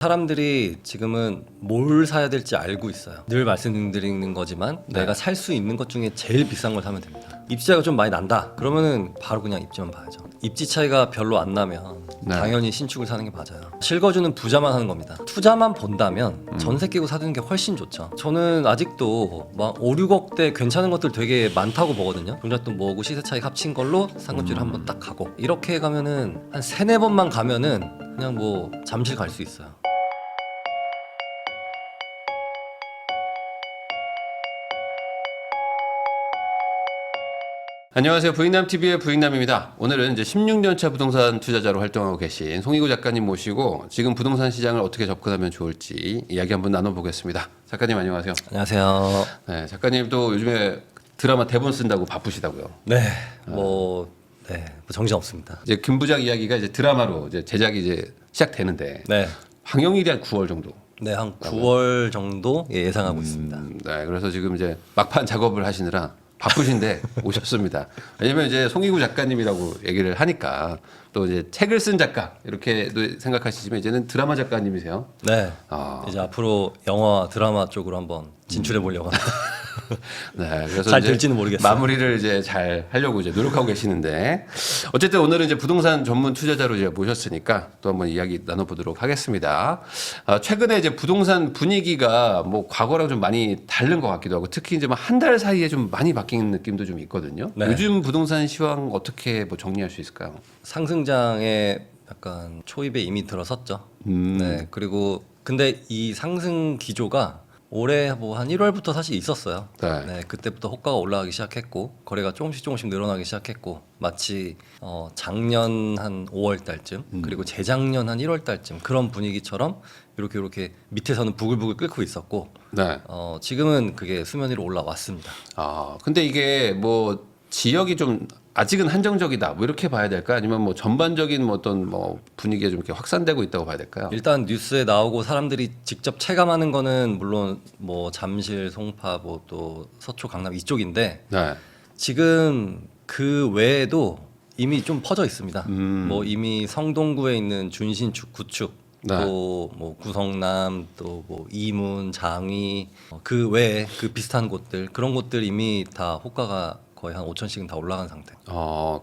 사람들이 지금은 뭘 사야 될지 알고 있어요. 늘 말씀드리는 거지만 내가 살 수 있는 것 중에 제일 비싼 걸 사면 됩니다. 입지 차이가 좀 많이 난다 그러면은 바로 그냥 입지만 봐야죠. 입지 차이가 별로 안 나면 당연히 신축을 사는 게 맞아요. 실거주는 부자만 하는 겁니다. 투자만 본다면 전세 끼고 사두는 게 훨씬 좋죠. 저는 아직도 막 5, 6억대 괜찮은 것들 되게 많다고 보거든요. 종잣돈 모으고 시세 차익 합친 걸로 상급지를 한번 딱 가고 이렇게 가면은 한 3, 4번만 가면은 그냥 뭐 잠실 갈 수 있어요. 안녕하세요. 부익남TV의 부익남입니다. 오늘은 이제 16년차 부동산 투자자로 활동하고 계신 송희구 작가님 모시고 지금 부동산 시장을 어떻게 접근하면 좋을지 이야기 한번 나눠보겠습니다. 작가님 안녕하세요. 안녕하세요. 네, 작가님도 요즘에 드라마 대본 쓴다고 바쁘시다고요. 네, 뭐 정신 없습니다. 이제 김 부장 이야기가 이제 드라마로 이제 제작이 이제 시작되는데 네, 방영일이 한 9월 정도. 네, 한 9월 정도 예상하고 있습니다. 네, 그래서 지금 이제 막판 작업을 하시느라 바쁘신데 오셨습니다. 왜냐면 이제 송희구 작가님이라고 얘기를 하니까 또 이제 책을 쓴 작가 이렇게도 생각하시지만 이제는 드라마 작가님이세요. 네, 이제 앞으로 영화 드라마 쪽으로 한번 진출해 보려고 합니다. 네, 그래서 잘 이제 될지는 모르겠어요. 마무리를 이제 잘 하려고 이제 노력하고 계시는데 어쨌든 오늘은 이제 부동산 전문 투자자로 이제 모셨으니까 또 한번 이야기 나눠보도록 하겠습니다. 최근에 이제 부동산 분위기가 뭐 과거랑 좀 많이 다른 것 같기도 하고 특히 이제 뭐 한 달 사이에 좀 많이 바뀐 느낌도 좀 있거든요. 네. 요즘 부동산 시황 어떻게 뭐 정리할 수 있을까요? 상승장에 약간 초입에 이미 들어섰죠. 네, 그리고 근데 이 상승 기조가 올해 뭐 한 1월부터 사실 있었어요. 네. 네, 그때부터 호가가 올라가기 시작했고 거래가 조금씩 늘어나기 시작했고 마치 작년 한 5월 달쯤 그리고 재작년 한 1월 달쯤 그런 분위기처럼 이렇게 밑에서는 부글부글 끓고 있었고 네. 지금은 그게 수면 위로 올라왔습니다. 근데 이게 뭐 지역이 좀 아직은 한정적이다 뭐 이렇게 봐야 될까? 아니면 뭐 전반적인 뭐 어떤 뭐 분위기가 좀 이렇게 확산되고 있다고 봐야 될까요? 일단 뉴스에 나오고 사람들이 직접 체감하는 거는 물론 뭐 잠실, 송파, 뭐 또 서초, 강남 이쪽인데 네. 지금 그 외에도 이미 좀 퍼져 있습니다. 뭐 이미 성동구에 있는 준신축, 구축, 네. 또 뭐 구성남, 또 뭐 이문, 장위 그 외에 그 비슷한 곳들 그런 곳들 이미 다 호가가 거의 한 5천씩은 다 올라간 상태.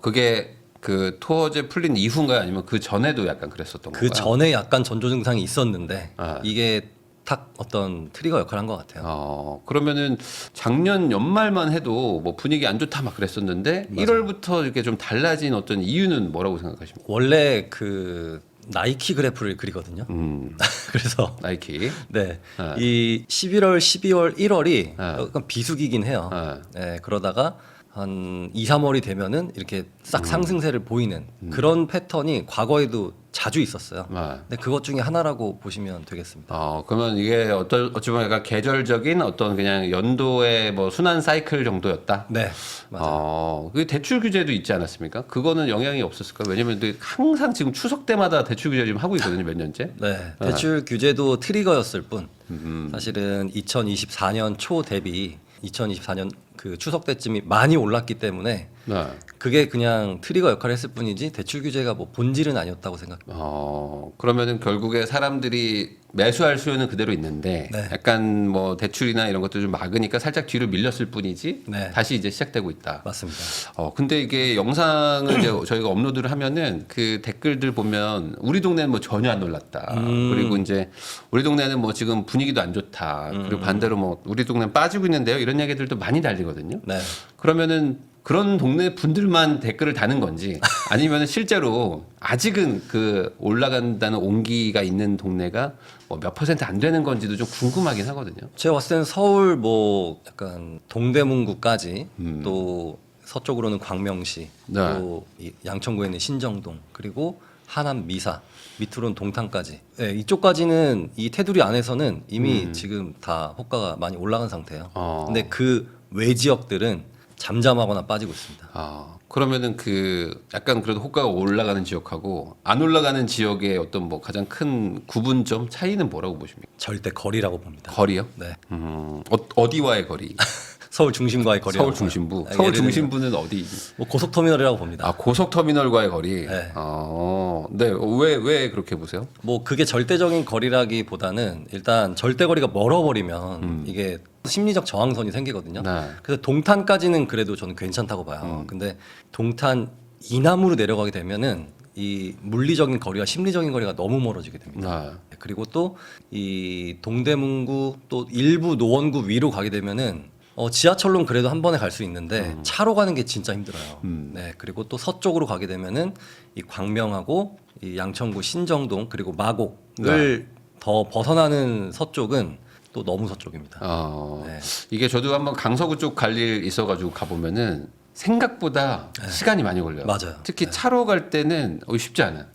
그게 그 토어제 풀린 이후인가요? 아니면 그 전에도 약간 그랬었던 건가요? 그 전에 약간 전조 증상이 있었는데 아. 이게 딱 어떤 트리거 역할을 한 것 같아요. 그러면은 작년 연말만 해도 뭐 분위기 안 좋다 막 그랬었는데 1월부터 이렇게 좀 달라진 어떤 이유는 뭐라고 생각하십니까? 원래 그 나이키 그래프를 그리거든요. 그래서 나이키. 네, 네. 이 11월, 12월, 1월이 네. 약간 비수기긴 해요. 네. 네, 그러다가 한 2, 3월이 되면은 이렇게 싹 상승세를 보이는 그런 패턴이 과거에도 자주 있었어요. 네. 근데 그것 중에 하나라고 보시면 되겠습니다. 그러면 이게 어찌 보면 약간 계절적인 어떤 그냥 연도의 뭐 순환 사이클 정도였다? 네, 맞아요. 그 대출 규제도 있지 않았습니까? 그거는 영향이 없었을까요? 왜냐면 항상 지금 추석 때마다 대출 규제 지금 하고 있거든요, 몇 년째. 네, 대출 규제도 트리거였을 뿐 사실은 2024년 초 대비 2024년 그 추석 때쯤이 많이 올랐기 때문에 네. 그게 그냥 트리거 역할을 했을 뿐이지 대출 규제가 뭐 본질은 아니었다고 생각합니다. 그러면은 결국에 사람들이 매수할 수요는 그대로 있는데 네. 약간 뭐 대출이나 이런 것도 좀 막으니까 살짝 뒤로 밀렸을 뿐이지 네. 다시 이제 시작되고 있다. 맞습니다. 근데 이게 영상을 이제 저희가 업로드를 하면은 그 댓글들 보면 우리 동네는 뭐 전혀 안 놀랐다. 그리고 이제 우리 동네는 뭐 지금 분위기도 안 좋다. 그리고 반대로 뭐 우리 동네는 빠지고 있는데요. 이런 얘기들도 많이 달리거든요. 네. 그러면은 그런 동네 분들만 댓글을 다는 건지 아니면 실제로 아직은 그 올라간다는 온기가 있는 동네가 뭐 몇 % 안 되는 건지도 좀 궁금하긴 하거든요. 제가 봤을 때는 서울 뭐 약간 동대문구까지 또 서쪽으로는 광명시 네. 또 이 양천구에 있는 신정동 그리고 하남 미사 밑으로는 동탄까지 네, 이쪽까지는 이 테두리 안에서는 이미 지금 다 호가가 많이 올라간 상태예요. 근데 그 외 지역들은 잠잠하거나 빠지고 있습니다. 그러면은 그 약간 그래도 호가가 올라가는 지역하고 안 올라가는 지역의 어떤 뭐 가장 큰 구분점 차이는 뭐라고 보십니까? 절대 거리라고 봅니다. 거리요? 네. 어디와의 거리? 서울 중심과의 거리. 서울 중심부. 서울 중심부는 어디? 뭐 고속터미널이라고 봅니다. 아, 고속터미널과의 거리. 네. 네. 왜 그렇게 보세요? 뭐 그게 절대적인 거리라기보다는 일단 절대 거리가 멀어버리면 이게 심리적 저항선이 생기거든요. 네. 그래서 동탄까지는 그래도 저는 괜찮다고 봐요. 근데 동탄 이남으로 내려가게 되면은 이 물리적인 거리와 심리적인 거리가 너무 멀어지게 됩니다. 네. 그리고 또 이 동대문구 또 일부 노원구 위로 가게 되면은 지하철로는 그래도 한 번에 갈 수 있는데 차로 가는 게 진짜 힘들어요. 네. 그리고 또 서쪽으로 가게 되면은 이 광명하고 이 양천구 신정동 그리고 마곡을 더 벗어나는 서쪽은 또 너무 서쪽입니다. 네. 이게 저도 한번 강서구 쪽 갈 일 있어가지고 가보면은 생각보다 시간이 많이 걸려요. 맞아요. 특히 차로 갈 때는 쉽지 않아요.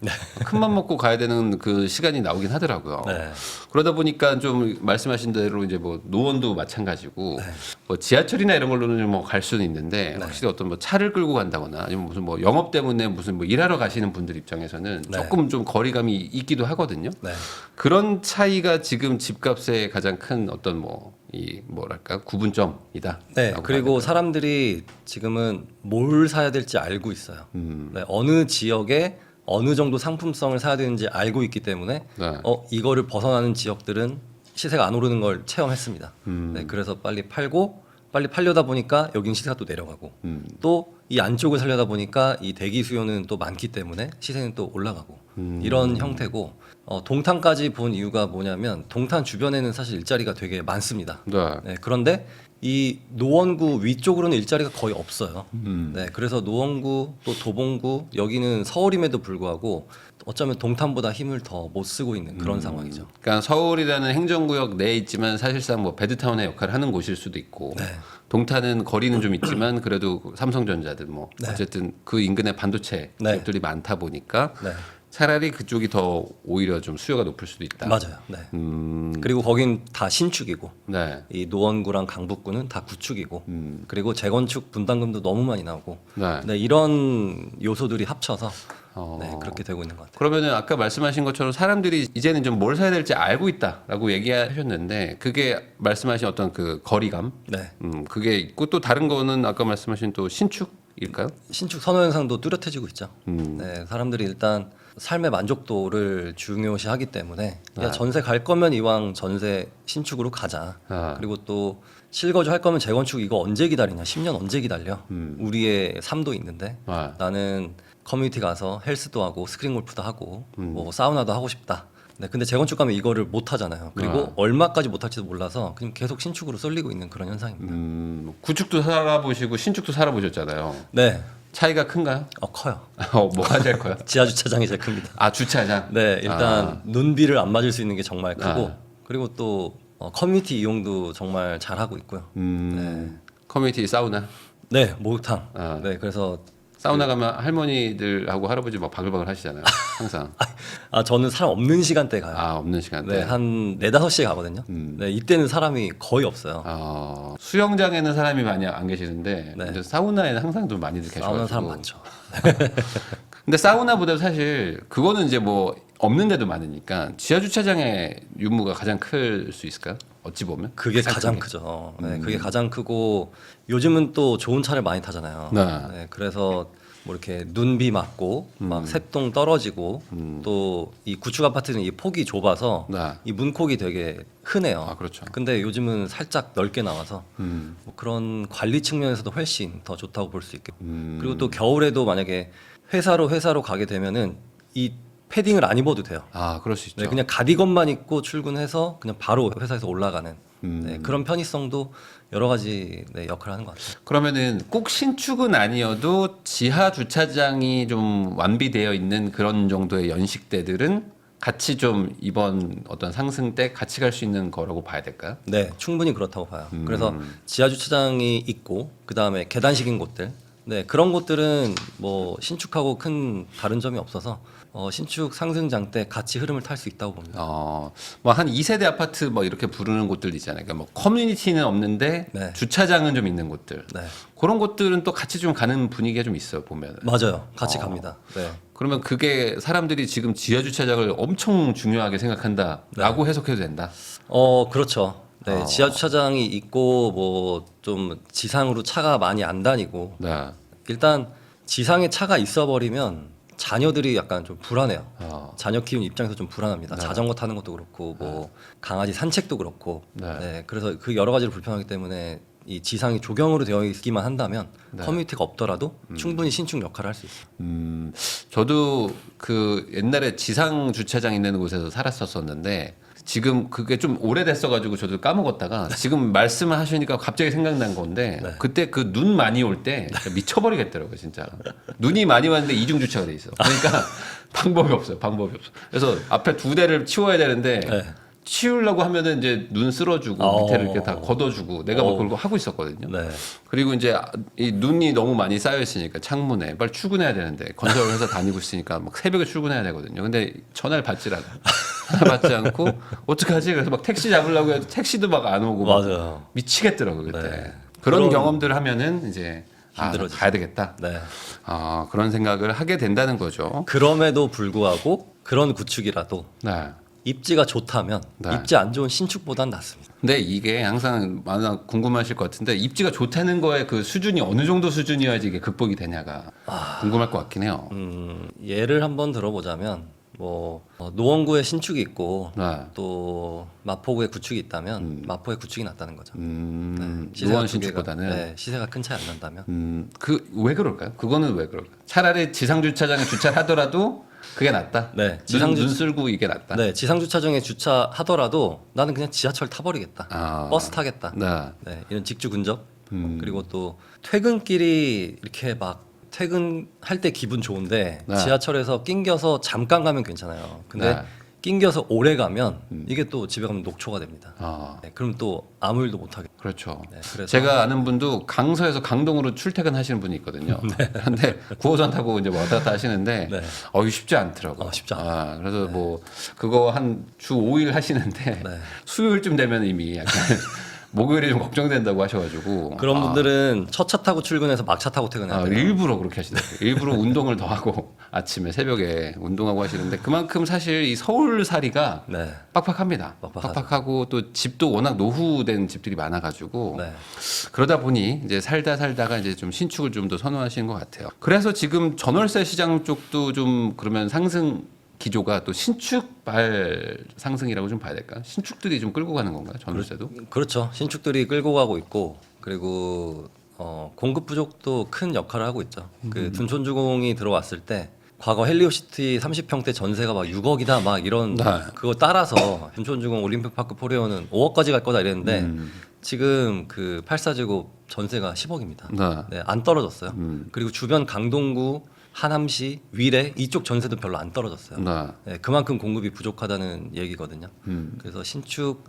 큰맘 먹고 가야 되는 그 시간이 나오긴 하더라고요. 네. 그러다 보니까 좀 말씀하신 대로 이제 뭐 노원도 마찬가지고 뭐 지하철이나 이런 걸로는 뭐 갈 수는 있는데 확실히 어떤 뭐 차를 끌고 간다거나 아니면 무슨 뭐 영업 때문에 무슨 뭐 일하러 가시는 분들 입장에서는 조금 좀 거리감이 있기도 하거든요. 네. 그런 차이가 지금 집값의 가장 큰 어떤 뭐 이 뭐랄까 구분점이다. 네. 그리고 사람들이 지금은 뭘 사야 될지 알고 있어요. 네, 어느 지역에 어느 정도 상품성을 사야 되는지 알고 있기 때문에 네. 이거를 벗어나는 지역들은 시세가 안 오르는 걸 체험했습니다. 네, 그래서 빨리 팔고 빨리 팔려다 보니까 여긴 시세가 또 내려가고 또 이 안쪽을 살려다 보니까 이 대기 수요는 또 많기 때문에 시세는 또 올라가고 이런 형태고 동탄까지 본 이유가 뭐냐면 동탄 주변에는 사실 일자리가 되게 많습니다. 네. 네, 그런데 이 노원구 위쪽으로는 일자리가 거의 없어요. 네, 그래서 노원구 또 도봉구 여기는 서울임에도 불구하고 어쩌면 동탄보다 힘을 더 못 쓰고 있는 그런 상황이죠. 그러니까 서울이라는 행정구역 내에 있지만 사실상 뭐 베드타운의 역할을 하는 곳일 수도 있고 네. 동탄은 거리는 좀 있지만 그래도 삼성전자들 뭐 네. 어쨌든 그 인근에 반도체 네. 기업들이 많다 보니까 네, 차라리 그쪽이 더 오히려 좀 수요가 높을 수도 있다. 맞아요. 네. 그리고 거긴 다 신축이고 네. 이 노원구랑 강북구는 다 구축이고 그리고 재건축 분담금도 너무 많이 나오고 네. 네, 이런 요소들이 합쳐서 어. 네, 그렇게 되고 있는 것 같아요. 그러면은 아까 말씀하신 것처럼 사람들이 이제는 좀 뭘 사야 될지 알고 있다라고 얘기하셨는데 그게 말씀하신 어떤 그 거리감, 네, 그게 있고 또 다른 거는 아까 말씀하신 또 신축일까요? 신축 선호 현상도 뚜렷해지고 있죠. 네, 사람들이 일단 삶의 만족도를 중요시하기 때문에 야, 전세 갈 거면 이왕 전세 신축으로 가자. 아. 그리고 또 실거주 할 거면 재건축 이거 언제 기다리냐? 10년 언제 기다려? 우리의 삶도 있는데 아. 나는 커뮤니티 가서 헬스도 하고 스크린 골프도 하고 뭐 사우나도 하고 싶다. 네, 근데 재건축 가면 이거를 못 하잖아요. 그리고 얼마까지 못 할지도 몰라서 그냥 계속 신축으로 쏠리고 있는 그런 현상입니다. 구축도 살아보시고 신축도 살아보셨잖아요. 네, 차이가 큰가요? 커요. 뭐가 제일 커요? 지하 주차장이 제일 큽니다. 아 주차장. 네, 일단 눈비를 안 맞을 수 있는 게 정말 크고 그리고 또 커뮤니티 이용도 정말 잘 하고 있고요. 커뮤니티 사우나. 네, 목욕탕. 아. 네, 그래서 사우나 가면 할머니들하고 할아버지 막 바글바글 하시잖아요. 항상. 저는 사람 없는 시간대 가요. 아 없는 시간대. 네, 한 4-5시에 가거든요. 네, 이때는 사람이 거의 없어요. 수영장에는 사람이 많이 안 계시는데 네. 이제 사우나에는 항상 좀 많이들 계셔가지고. 사우나 사람 많죠. 근데 사우나보다 사실 그거는 이제 뭐 없는 데도 많으니까 지하 주차장의 유무가 가장 클 수 있을까요? 어찌 보면 그게 가장 크게. 크죠. 네, 그게 가장 크고 요즘은 또 좋은 차를 많이 타잖아요. 네. 네, 그래서 뭐 이렇게 눈비 맞고 막 새똥 떨어지고 또 이 구축 아파트는 이 폭이 좁아서 네. 이 문콕이 되게 흔해요. 아, 그렇죠. 근데 요즘은 살짝 넓게 나와서 뭐 그런 관리 측면에서도 훨씬 더 좋다고 볼 수 있고 그리고 또 겨울에도 만약에 회사로 가게 되면은 이 패딩을 안 입어도 돼요. 아 그럴 수 있죠. 네, 그냥 가디건만 입고 출근해서 그냥 바로 회사에서 올라가는 네, 그런 편의성도 여러 가지 네, 역할을 하는 것 같아요. 그러면은 꼭 신축은 아니어도 지하 주차장이 좀 완비되어 있는 그런 정도의 연식대들은 같이 좀 이번 어떤 상승 때 같이 갈 수 있는 거라고 봐야 될까요? 네, 충분히 그렇다고 봐요. 그래서 지하 주차장이 있고 그 다음에 계단식인 곳들, 네 그런 곳들은 뭐 신축하고 큰 다른 점이 없어서 신축 상승장 때 같이 흐름을 탈 수 있다고 봅니다. 뭐 한 2세대 아파트 뭐 이렇게 부르는 곳들 있잖아요. 그러니까 뭐 커뮤니티는 없는데 네. 주차장은 좀 있는 곳들. 네, 그런 곳들은 또 같이 좀 가는 분위기가 좀 있어요 보면. 맞아요. 같이 갑니다. 네. 그러면 그게 사람들이 지금 지하 주차장을 엄청 중요하게 생각한다라고 해석해도 된다. 그렇죠. 네, 지하 주차장이 있고 뭐 좀 지상으로 차가 많이 안 다니고 네. 일단 지상에 차가 있어 버리면 자녀들이 약간 좀 불안해요. 자녀 키우는 입장에서 좀 불안합니다. 네. 자전거 타는 것도 그렇고 뭐 강아지 산책도 그렇고 네. 네, 그래서 그 여러 가지로 불편하기 때문에 이 지상이 조경으로 되어 있기만 한다면 네. 커뮤니티가 없더라도 충분히 신축 역할을 할 수 있어요. 저도 그 옛날에 지상 주차장 있는 곳에서 살았었었는데 지금 그게 좀 오래됐어가지고 저도 까먹었다가 지금 말씀하시니까 갑자기 생각난 건데 그때 그 눈 많이 올 때 미쳐버리겠더라고요 진짜. 눈이 많이 왔는데 이중 주차가 돼 있어. 그러니까 방법이 없어요. 방법이 없어. 그래서 앞에 두 대를 치워야 되는데 네. 치우려고 하면은 이제 눈 쓸어주고 밑에를 이렇게 다 걷어주고 내가 막 그걸 하고 있었거든요. 네. 그리고 이제 이 눈이 너무 많이 쌓여 있으니까 창문에 빨리 출근해야 되는데 건설 회사 다니고 있으니까 막 새벽에 출근해야 되거든요. 근데 전화를 받질 않아. 전화 받지 않고 어떡하지? 그래서 막 택시 잡으려고 해도 택시도 막 안 오고 막 맞아요. 미치겠더라고 그때. 네. 그런 그런- 경험들을 하면은 이제 힘들어지죠. 가야 되겠다. 네. 그런 생각을 하게 된다는 거죠. 그럼에도 불구하고 그런 구축이라도 네. 입지가 좋다면 네. 입지 안 좋은 신축보단 낫습니다. 근데 이게 항상 많아 궁금하실 것 같은데 입지가 좋다는 거에 그 수준이 어느 정도 수준이어야지 이게 극복이 되냐가 궁금할 것 같긴 해요. 예를 한번 들어보자면 뭐 노원구에 신축이 있고 네. 또 마포구에 구축이 있다면 마포의 구축이 낫다는 거죠. 시세가 노원 두 개가- 신축보다는 네, 시세가 큰 차이 안 난다면 그 왜 그럴까요? 그거는 왜 그럴까요? 차라리 지상 주차장에 주차를 하더라도 그게 낫다. 네, 눈 쓸고 이게 낫다. 네, 지상 주차장에 주차하더라도 나는 그냥 지하철 타버리겠다. 버스 타겠다. 네. 네, 이런 직주 근접 그리고 또 퇴근길이 이렇게 막 퇴근할 때 기분 좋은데 네. 지하철에서 낑겨서 잠깐 가면 괜찮아요. 근데 네. 낑겨서 오래 가면 이게 또 집에 가면 녹초가 됩니다. 아, 네, 그럼 또 아무 일도 못 하게. 그렇죠. 네, 그래서 제가 아는 분도 강서에서 강동으로 출퇴근하시는 분이 있거든요. 근데 9호선 타고 이제 왔다 갔다 하시는데 네. 이게 쉽지 않더라고요. 쉽지 않아요. 그래서 뭐 그거 한 주 5일 하시는데 네. 수요일쯤 되면 이미 약간 목요일이 좀 걱정된다고 하셔가지고 그런 분들은 첫 차 타고 출근해서 막차 타고 퇴근해요. 일부러 그렇게 하시더라고요. 일부러 운동을 더 하고 아침에 새벽에 운동하고 하시는데 그만큼 사실 이 서울살이가 네. 빡빡합니다. 빡빡하죠. 빡빡하고 또 집도 워낙 노후된 집들이 많아가지고 네. 그러다 보니 이제 살다가 이제 좀 신축을 좀 더 선호하시는 것 같아요. 그래서 지금 전월세 시장 쪽도 좀 그러면 상승 기조가 또 신축발 상승이라고 좀 봐야 될까요? 신축들이 좀 끌고 가는 건가요? 전월세도? 그렇죠. 신축들이 끌고 가고 있고 그리고 공급 부족도 큰 역할을 하고 있죠. 그 둔촌주공이 들어왔을 때 과거 헬리오시티 30평대 전세가 막 6억이다 막 이런 네. 그거 따라서 둔촌주공 올림픽파크 포레오는 5억까지 갈 거다 이랬는데 지금 그 84제곱 전세가 10억입니다. 네. 네, 안 떨어졌어요. 그리고 주변 강동구, 하남시, 위례 이쪽 전세도 별로 안 떨어졌어요. 네. 네, 그만큼 공급이 부족하다는 얘기거든요. 그래서 신축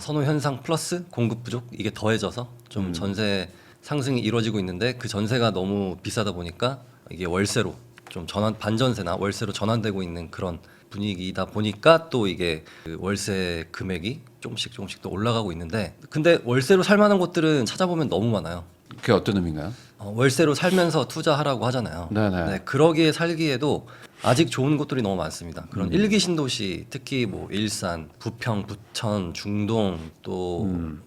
선호 현상 플러스 공급 부족 이게 더해져서 좀 전세 상승이 이루어지고 있는데 그 전세가 너무 비싸다 보니까 이게 월세로 좀 반전세나 월세로 전환되고 있는 그런 분위기다 보니까 또 이게 그 월세 금액이 조금씩 또 올라가고 있는데 근데 월세로 살 만한 곳들은 찾아보면 너무 많아요. 그게 어떤 의미인가요? 월세로 살면서 투자하라고 하잖아요. 네네. 네, 그러기에 살기에도 아직 좋은 곳들이 너무 많습니다. 그런 일기 신도시, 특히 뭐 일산, 부평, 부천, 중동, 또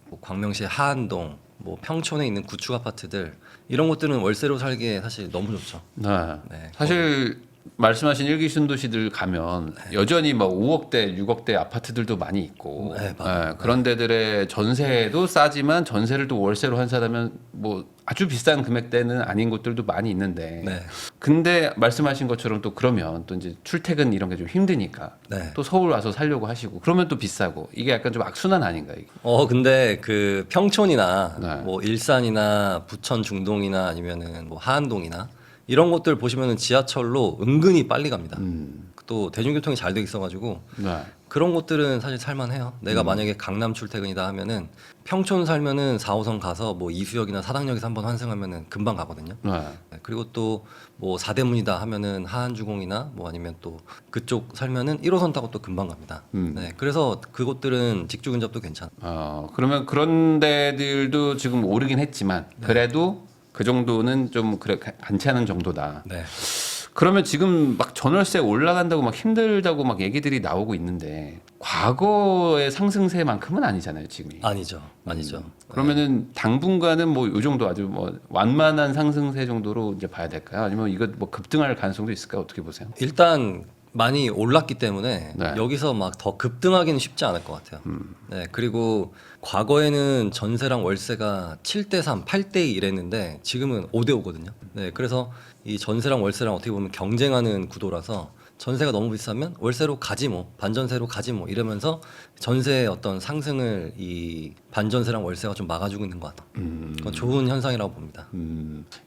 뭐 광명시 하안동, 뭐 평촌에 있는 구축 아파트들 이런 곳들은 월세로 살기에 사실 너무 좋죠. 네. 네. 사실 말씀하신 일기 신도시들 가면 여전히 막 5억대, 6억대 아파트들도 많이 있고 네, 맞아요. 그런 데들의 전세도 싸지만 전세를 또 월세로 환산하면 뭐 아주 비싼 금액대는 아닌 곳들도 많이 있는데 네. 근데 말씀하신 것처럼 또 그러면 또 이제 출퇴근 이런 게 좀 힘드니까 네. 또 서울 와서 살려고 하시고 그러면 또 비싸고 이게 약간 좀 악순환 아닌가 이게? 근데 그 평촌이나 네. 뭐 일산이나 부천 중동이나 아니면은 뭐 하안동이나 이런 곳들 보시면은 지하철로 은근히 빨리 갑니다. 또 대중교통이 잘 돼 있어가지고 네. 그런 곳들은 사실 살만해요. 내가 만약에 강남 출퇴근이다 하면은 평촌 살면은 4호선 가서 뭐 이수역이나 사당역에서 한번 환승하면은 금방 가거든요. 네. 네, 그리고 또 뭐 사대문이다 하면은 하안주공이나 뭐 아니면 또 그쪽 살면은 1호선 타고 또 금방 갑니다. 네, 그래서 그곳들은 직주 근접도 괜찮아. 그러면 그런 데들도 지금 오르긴 했지만 그래도 그 정도는 좀 그래 괜찮은 정도다. 네. 그러면 지금 막 전월세 올라간다고 막 힘들다고 막 얘기들이 나오고 있는데 과거의 상승세만큼은 아니잖아요, 지금이. 아니죠. 그러면은 당분간은 뭐 요 정도 아주 뭐 완만한 상승세 정도로 이제 봐야 될까요? 아니면 이거 뭐 급등할 가능성도 있을까요? 어떻게 보세요? 일단 많이 올랐기 때문에 네. 여기서 막 더 급등하기는 쉽지 않을 것 같아요. 네, 그리고 과거에는 전세랑 월세가 7대 3, 8대 2 이랬는데 지금은 5대 5거든요. 네, 그래서 이 전세랑 월세랑 어떻게 보면 경쟁하는 구도라서 전세가 너무 비싸면 월세로 가지 뭐 반전세로 가지 뭐 이러면서 전세의 어떤 상승을 이 반전세랑 월세가 좀 막아주고 있는 것 같아요. 그건 좋은 현상이라고 봅니다.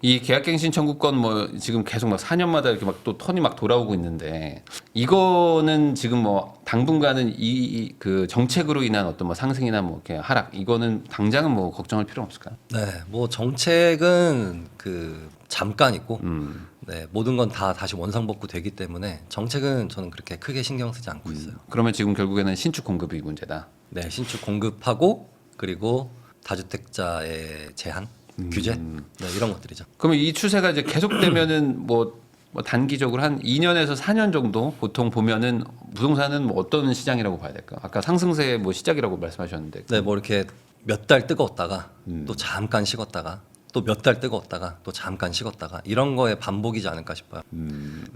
이 계약갱신 청구권 뭐 지금 계속 막 4년마다 이렇게 막 또 턴이 막 돌아오고 있는데 이거는 지금 뭐 당분간은 이 그 정책으로 인한 어떤 뭐 상승이나 뭐 이렇게 하락 이거는 당장은 뭐 걱정할 필요는 없을까요? 네, 뭐 정책은 그 잠깐이고, 네, 모든 건 다 다시 원상복구 되기 때문에 정책은 저는 그렇게 크게 신경 쓰지 않고 있어요. 그러면 지금 결국에는 신축 공급이 문제다. 네, 신축 공급하고 그리고 다주택자의 제한, 규제, 네, 이런 것들이죠. 그러면 이 추세가 이제 계속되면은 뭐 단기적으로 한 2년에서 4년 정도 보통 보면은 부동산은 뭐 어떤 시장이라고 봐야 될까? 아까 상승세의 뭐 시작이라고 말씀하셨는데. 네, 뭐 이렇게 몇 달 뜨거웠다가 또 잠깐 식었다가 또 몇 달 뜨거웠다가 또 잠깐 식었다가 이런 거에 반복이지 않을까 싶어요.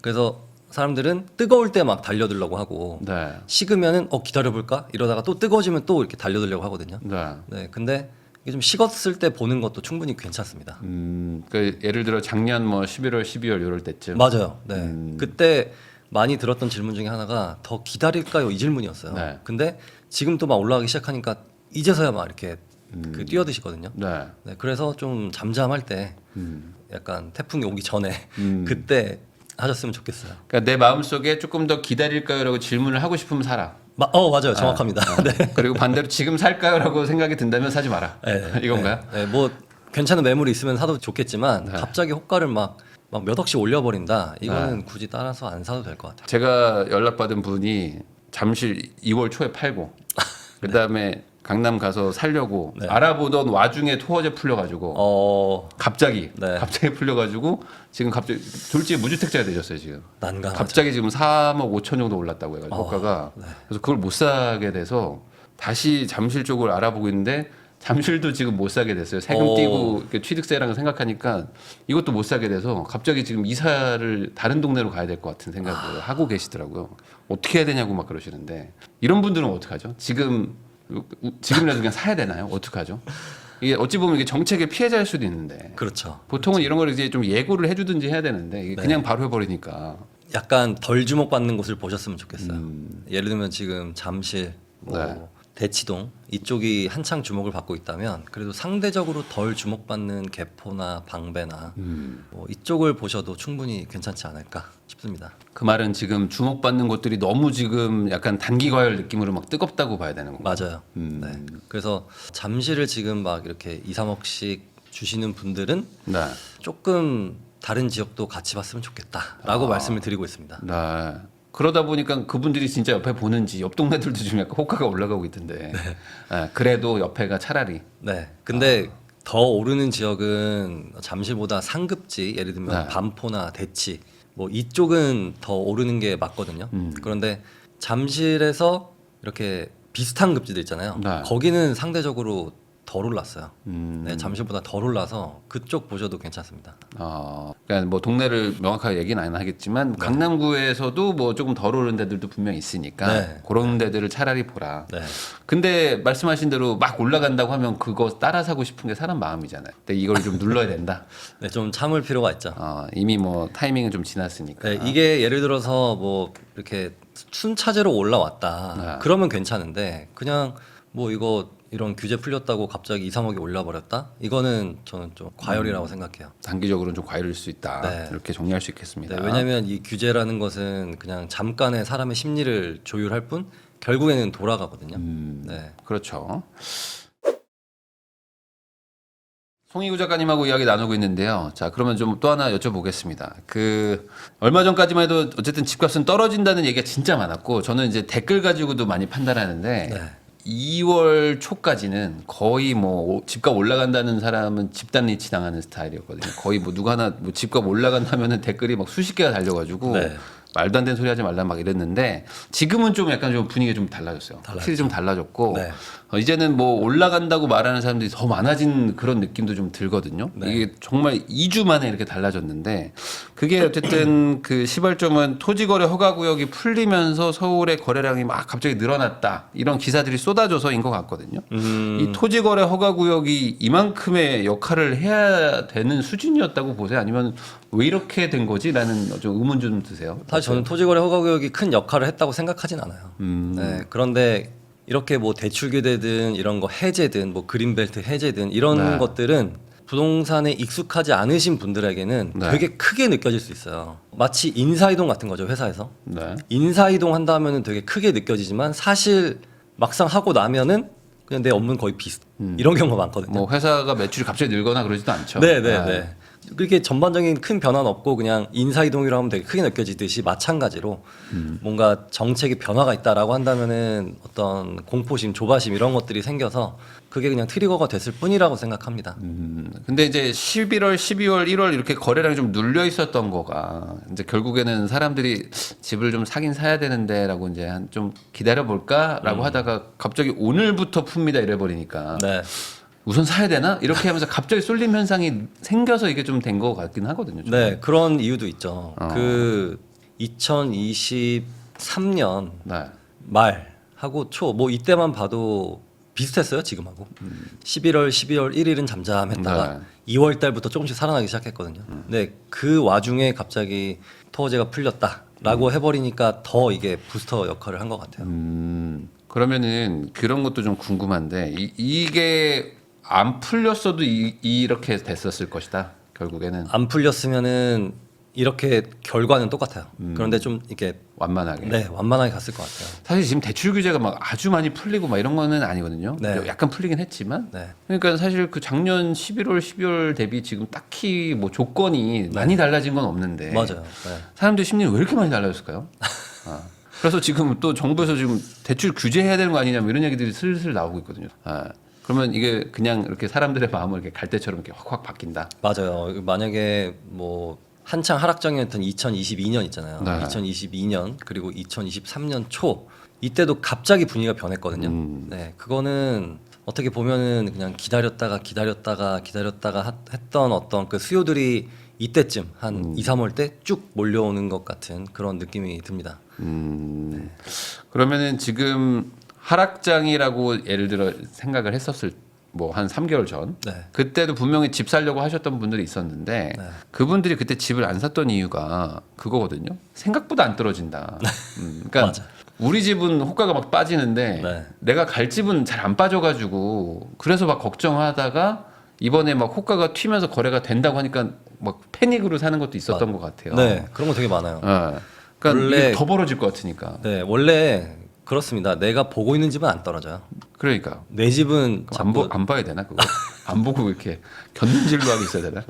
그래서 사람들은 뜨거울 때 막 달려들려고 하고 네. 식으면은 기다려볼까 이러다가 또 뜨거워지면 또 이렇게 달려들려고 하거든요. 네. 네, 근데 이게 좀 식었을 때 보는 것도 충분히 괜찮습니다. 그 예를 들어 작년 뭐 11월, 12월 이럴 때쯤. 맞아요. 네, 그때 많이 들었던 질문 중에 하나가 더 기다릴까요? 이 질문이었어요. 네. 근데 지금 또 막 올라가기 시작하니까 이제서야 막 이렇게 그 뛰어드시거든요. 네. 네, 그래서 좀 잠잠할 때 약간 태풍이 오기 전에 그때 하셨으면 좋겠어요. 그러니까 내 마음속에 조금 더 기다릴까요라고 질문을 하고 싶으면 사라. 맞아요. 정확합니다. 네. 그리고 반대로 지금 살까요라고 생각이 든다면 사지 마라. 네, 이건가요? 네, 뭐 괜찮은 매물이 있으면 사도 좋겠지만 네. 갑자기 호가를 막 몇 억씩 올려버린다. 이거는 굳이 따라서 안 사도 될 것 같아요. 제가 연락받은 분이 잠실 2월 초에 팔고 그다음에 강남 가서 살려고 네. 알아보던 와중에 토어제 풀려가지고 갑자기 네. 풀려가지고 지금 갑자기 졸지에 무주택자가 되셨어요 지금. 난감하죠. 갑자기 지금 3억 5천 정도 올랐다고 해가지고 호가가. 네. 그래서 그걸 못 사게 돼서 다시 잠실 쪽을 알아보고 있는데 잠실도 지금 못 사게 됐어요. 세금 떼고 이렇게 취득세랑 생각하니까 이것도 못 사게 돼서 갑자기 지금 이사를 다른 동네로 가야 될 것 같은 생각을 하고 계시더라고요. 어떻게 해야 되냐고 막 그러시는데 이런 분들은 어떡하죠? 지금이라도 그냥 사야 되나요? 어떡하죠? 이게 어찌 보면 이게 정책의 피해자일 수도 있는데 그렇죠. 보통은 이런 걸 이제 좀 예고를 해주든지 해야 되는데 이게 그냥 바로 해버리니까. 약간 덜 주목받는 곳을 보셨으면 좋겠어요. 예를 들면 지금 잠실, 뭐 네. 대치동 이쪽이 한창 주목을 받고 있다면 그래도 상대적으로 덜 주목받는 개포나 방배나 뭐 이쪽을 보셔도 충분히 괜찮지 않을까 싶습니다. 그 말은 지금 주목받는 곳들이 너무 지금 약간 단기 과열 느낌으로 막 뜨겁다고 봐야 되는 건가요? 맞아요. 네. 그래서 잠실을 지금 막 이렇게 2, 3억씩 주시는 분들은 네. 조금 다른 지역도 같이 봤으면 좋겠다라고 말씀을 드리고 있습니다. 네. 그러다 보니까 그분들이 진짜 옆에 보는지 옆 동네들도 지금 약간 호가가 올라가고 있던데. 네, 그래도 옆에가 차라리. 네. 근데 더 오르는 지역은 잠실보다 상급지, 예를 들면 네. 반포나 대치, 뭐 이쪽은 더 오르는 게 맞거든요. 그런데 잠실에서 이렇게 비슷한 급지들 있잖아요. 네. 거기는 상대적으로 덜 올랐어요. 네, 잠실보다 덜 올라서 그쪽 보셔도 괜찮습니다. 그러니까 뭐 동네를 명확하게 얘기는 안 하겠지만 강남구에서도 뭐 조금 덜 오른 데들도 분명히 있으니까 네. 그런 데들을 차라리 보라. 네. 근데 말씀하신 대로 막 올라간다고 하면 그거 따라 사고 싶은 게 사람 마음이잖아요. 근데 이걸 좀 눌러야 된다. 네, 좀 참을 필요가 있죠. 이미 뭐 타이밍은 좀 지났으니까. 네, 이게 예를 들어서 뭐 이렇게 순차제로 올라왔다. 네. 그러면 괜찮은데 그냥 뭐 이런 규제 풀렸다고 갑자기 2, 3억이 올라버렸다? 이거는 저는 좀 과열이라고 생각해요. 단기적으로는 좀 과열일 수 있다. 네. 이렇게 정리할 수 있겠습니다. 네, 왜냐하면 이 규제라는 것은 그냥 잠깐의 사람의 심리를 조율할 뿐 결국에는 돌아가거든요. 네. 그렇죠. 송희구 작가님하고 이야기 나누고 있는데요. 자, 그러면 좀 또 하나 여쭤보겠습니다. 얼마 전까지만 해도 어쨌든 집값은 떨어진다는 얘기가 진짜 많았고, 저는 이제 댓글 가지고도 많이 판단하는데, 네. 2월 초까지는 거의 뭐 집값 올라간다는 사람은 집단 리치 당하는 스타일이었거든요. 거의 뭐 누가 하나 뭐 집값 올라간다면은 댓글이 막 수십 개가 달려가지고 네. 말도 안 되는 소리 하지 말라 막 이랬는데 지금은 좀 약간 좀 분위기가 좀 달라졌어요. 확실히 좀 달라졌고 네. 이제는 뭐 올라간다고 말하는 사람들이 더 많아진 그런 느낌도 좀 들거든요. 네. 이게 정말 2주 만에 이렇게 달라졌는데 그게 어쨌든 그 시발점은 토지거래 허가구역이 풀리면서 서울의 거래량이 막 갑자기 늘어났다 이런 기사들이 쏟아져서인 것 같거든요. 이 토지거래 허가구역이 이만큼의 역할을 해야 되는 수준이었다고 보세요? 아니면 왜 이렇게 된 거지?라는 좀 의문 좀 드세요. 사실 저는 토지거래 허가구역이 큰 역할을 했다고 생각하진 않아요. 네, 그런데 이렇게 뭐 대출 규제든 이런 거 해제든 뭐 그린벨트 해제든 이런 네. 것들은 부동산에 익숙하지 않으신 분들에게는 네. 되게 크게 느껴질 수 있어요. 마치 인사이동 같은 거죠, 회사에서. 네. 인사이동 한다면은 되게 크게 느껴지지만 사실 막상 하고 나면은 그냥 내 업무는 거의 비슷. 이런 경우가 많거든요. 뭐 회사가 매출이 갑자기 늘거나 그러지도 않죠. 네네네. 그렇게 전반적인 큰 변화는 없고 그냥 인사이동이라고 하면 되게 크게 느껴지듯이 마찬가지로 뭔가 정책의 변화가 있다라고 한다면은 어떤 공포심, 조바심 이런 것들이 생겨서 그게 그냥 트리거가 됐을 뿐이라고 생각합니다. 근데 이제 11월, 12월, 1월 이렇게 거래량이 좀 눌려 있었던 거가 이제 결국에는 사람들이 집을 좀 사긴 사야 되는데라고 이제 한 좀 기다려 볼까라고 하다가 갑자기 오늘부터 풉니다 이래 버리니까 네. 우선 사야 되나 이렇게 하면서 갑자기 쏠림 현상이 생겨서 이게 좀 된 거 같긴 하거든요. 저는. 네, 그런 이유도 있죠. 그 2023년 네. 말하고 초 뭐 이때만 봐도 비슷했어요 지금하고. 11월, 12월 1일은 잠잠했다가 2월 달부터 조금씩 살아나기 시작했거든요. 근데 그 와중에 갑자기 토어제가 풀렸다라고 해버리니까 더 이게 부스터 역할을 한 것 같아요. 그러면은 그런 것도 좀 궁금한데 이게 안 풀렸어도 이렇게 됐었을 것이다. 결국에는 안 풀렸으면은 이렇게 결과는 똑같아요. 그런데 좀 이렇게 완만하게. 네 완만하게 갔을 것 같아요. 사실 지금 대출 규제가 막 아주 많이 풀리고 막 이런 거는 아니거든요. 네. 약간 풀리긴 했지만. 네. 그러니까 사실 그 작년 11월, 12월 대비 지금 딱히 뭐 조건이 많이 달라진 건 없는데. 맞아요. 네. 사람들 심리는 왜 이렇게 많이 달라졌을까요? 그래서 지금 또 정부에서 지금 대출 규제해야 되는 거 아니냐 뭐 이런 얘기들이 슬슬 나오고 있거든요. 그러면 이게 그냥 이렇게 사람들의 마음을 이렇게 갈대처럼 이렇게 확확 바뀐다. 맞아요. 만약에 뭐 한창 하락장이었던 2022년 있잖아요. 네. 2022년 그리고 2023년 초 이때도 갑자기 분위기가 변했거든요. 네, 그거는 어떻게 보면은 그냥 기다렸다가 했던 어떤 그 수요들이 이때쯤 한 2, 3월 때 쭉 몰려오는 것 같은 그런 느낌이 듭니다. 그러면은 지금 하락장이라고 예를 들어 생각을 했었을 뭐 한 3개월 전 네. 그때도 분명히 집 살려고 하셨던 분들이 있었는데 네. 그분들이 그때 집을 안 샀던 이유가 그거거든요. 생각보다 안 떨어진다. 그러니까 맞아. 우리 집은 호가가 막 빠지는데 네. 내가 갈 집은 잘 안 빠져가지고 그래서 막 걱정하다가 이번에 막 호가가 튀면서 거래가 된다고 하니까 막 패닉으로 사는 것도 있었던 것 같아요. 네, 그런 거 되게 많아요. 그러니까 원래- 이게 더 벌어질 것 같으니까. 네, 원래 그렇습니다. 내가 보고 있는 집은 안 떨어져요. 그러니까 내 집은 그럼 안 봐야 되나 그거? 안 보고 이렇게 곁눈질로 하고 있어야 되나?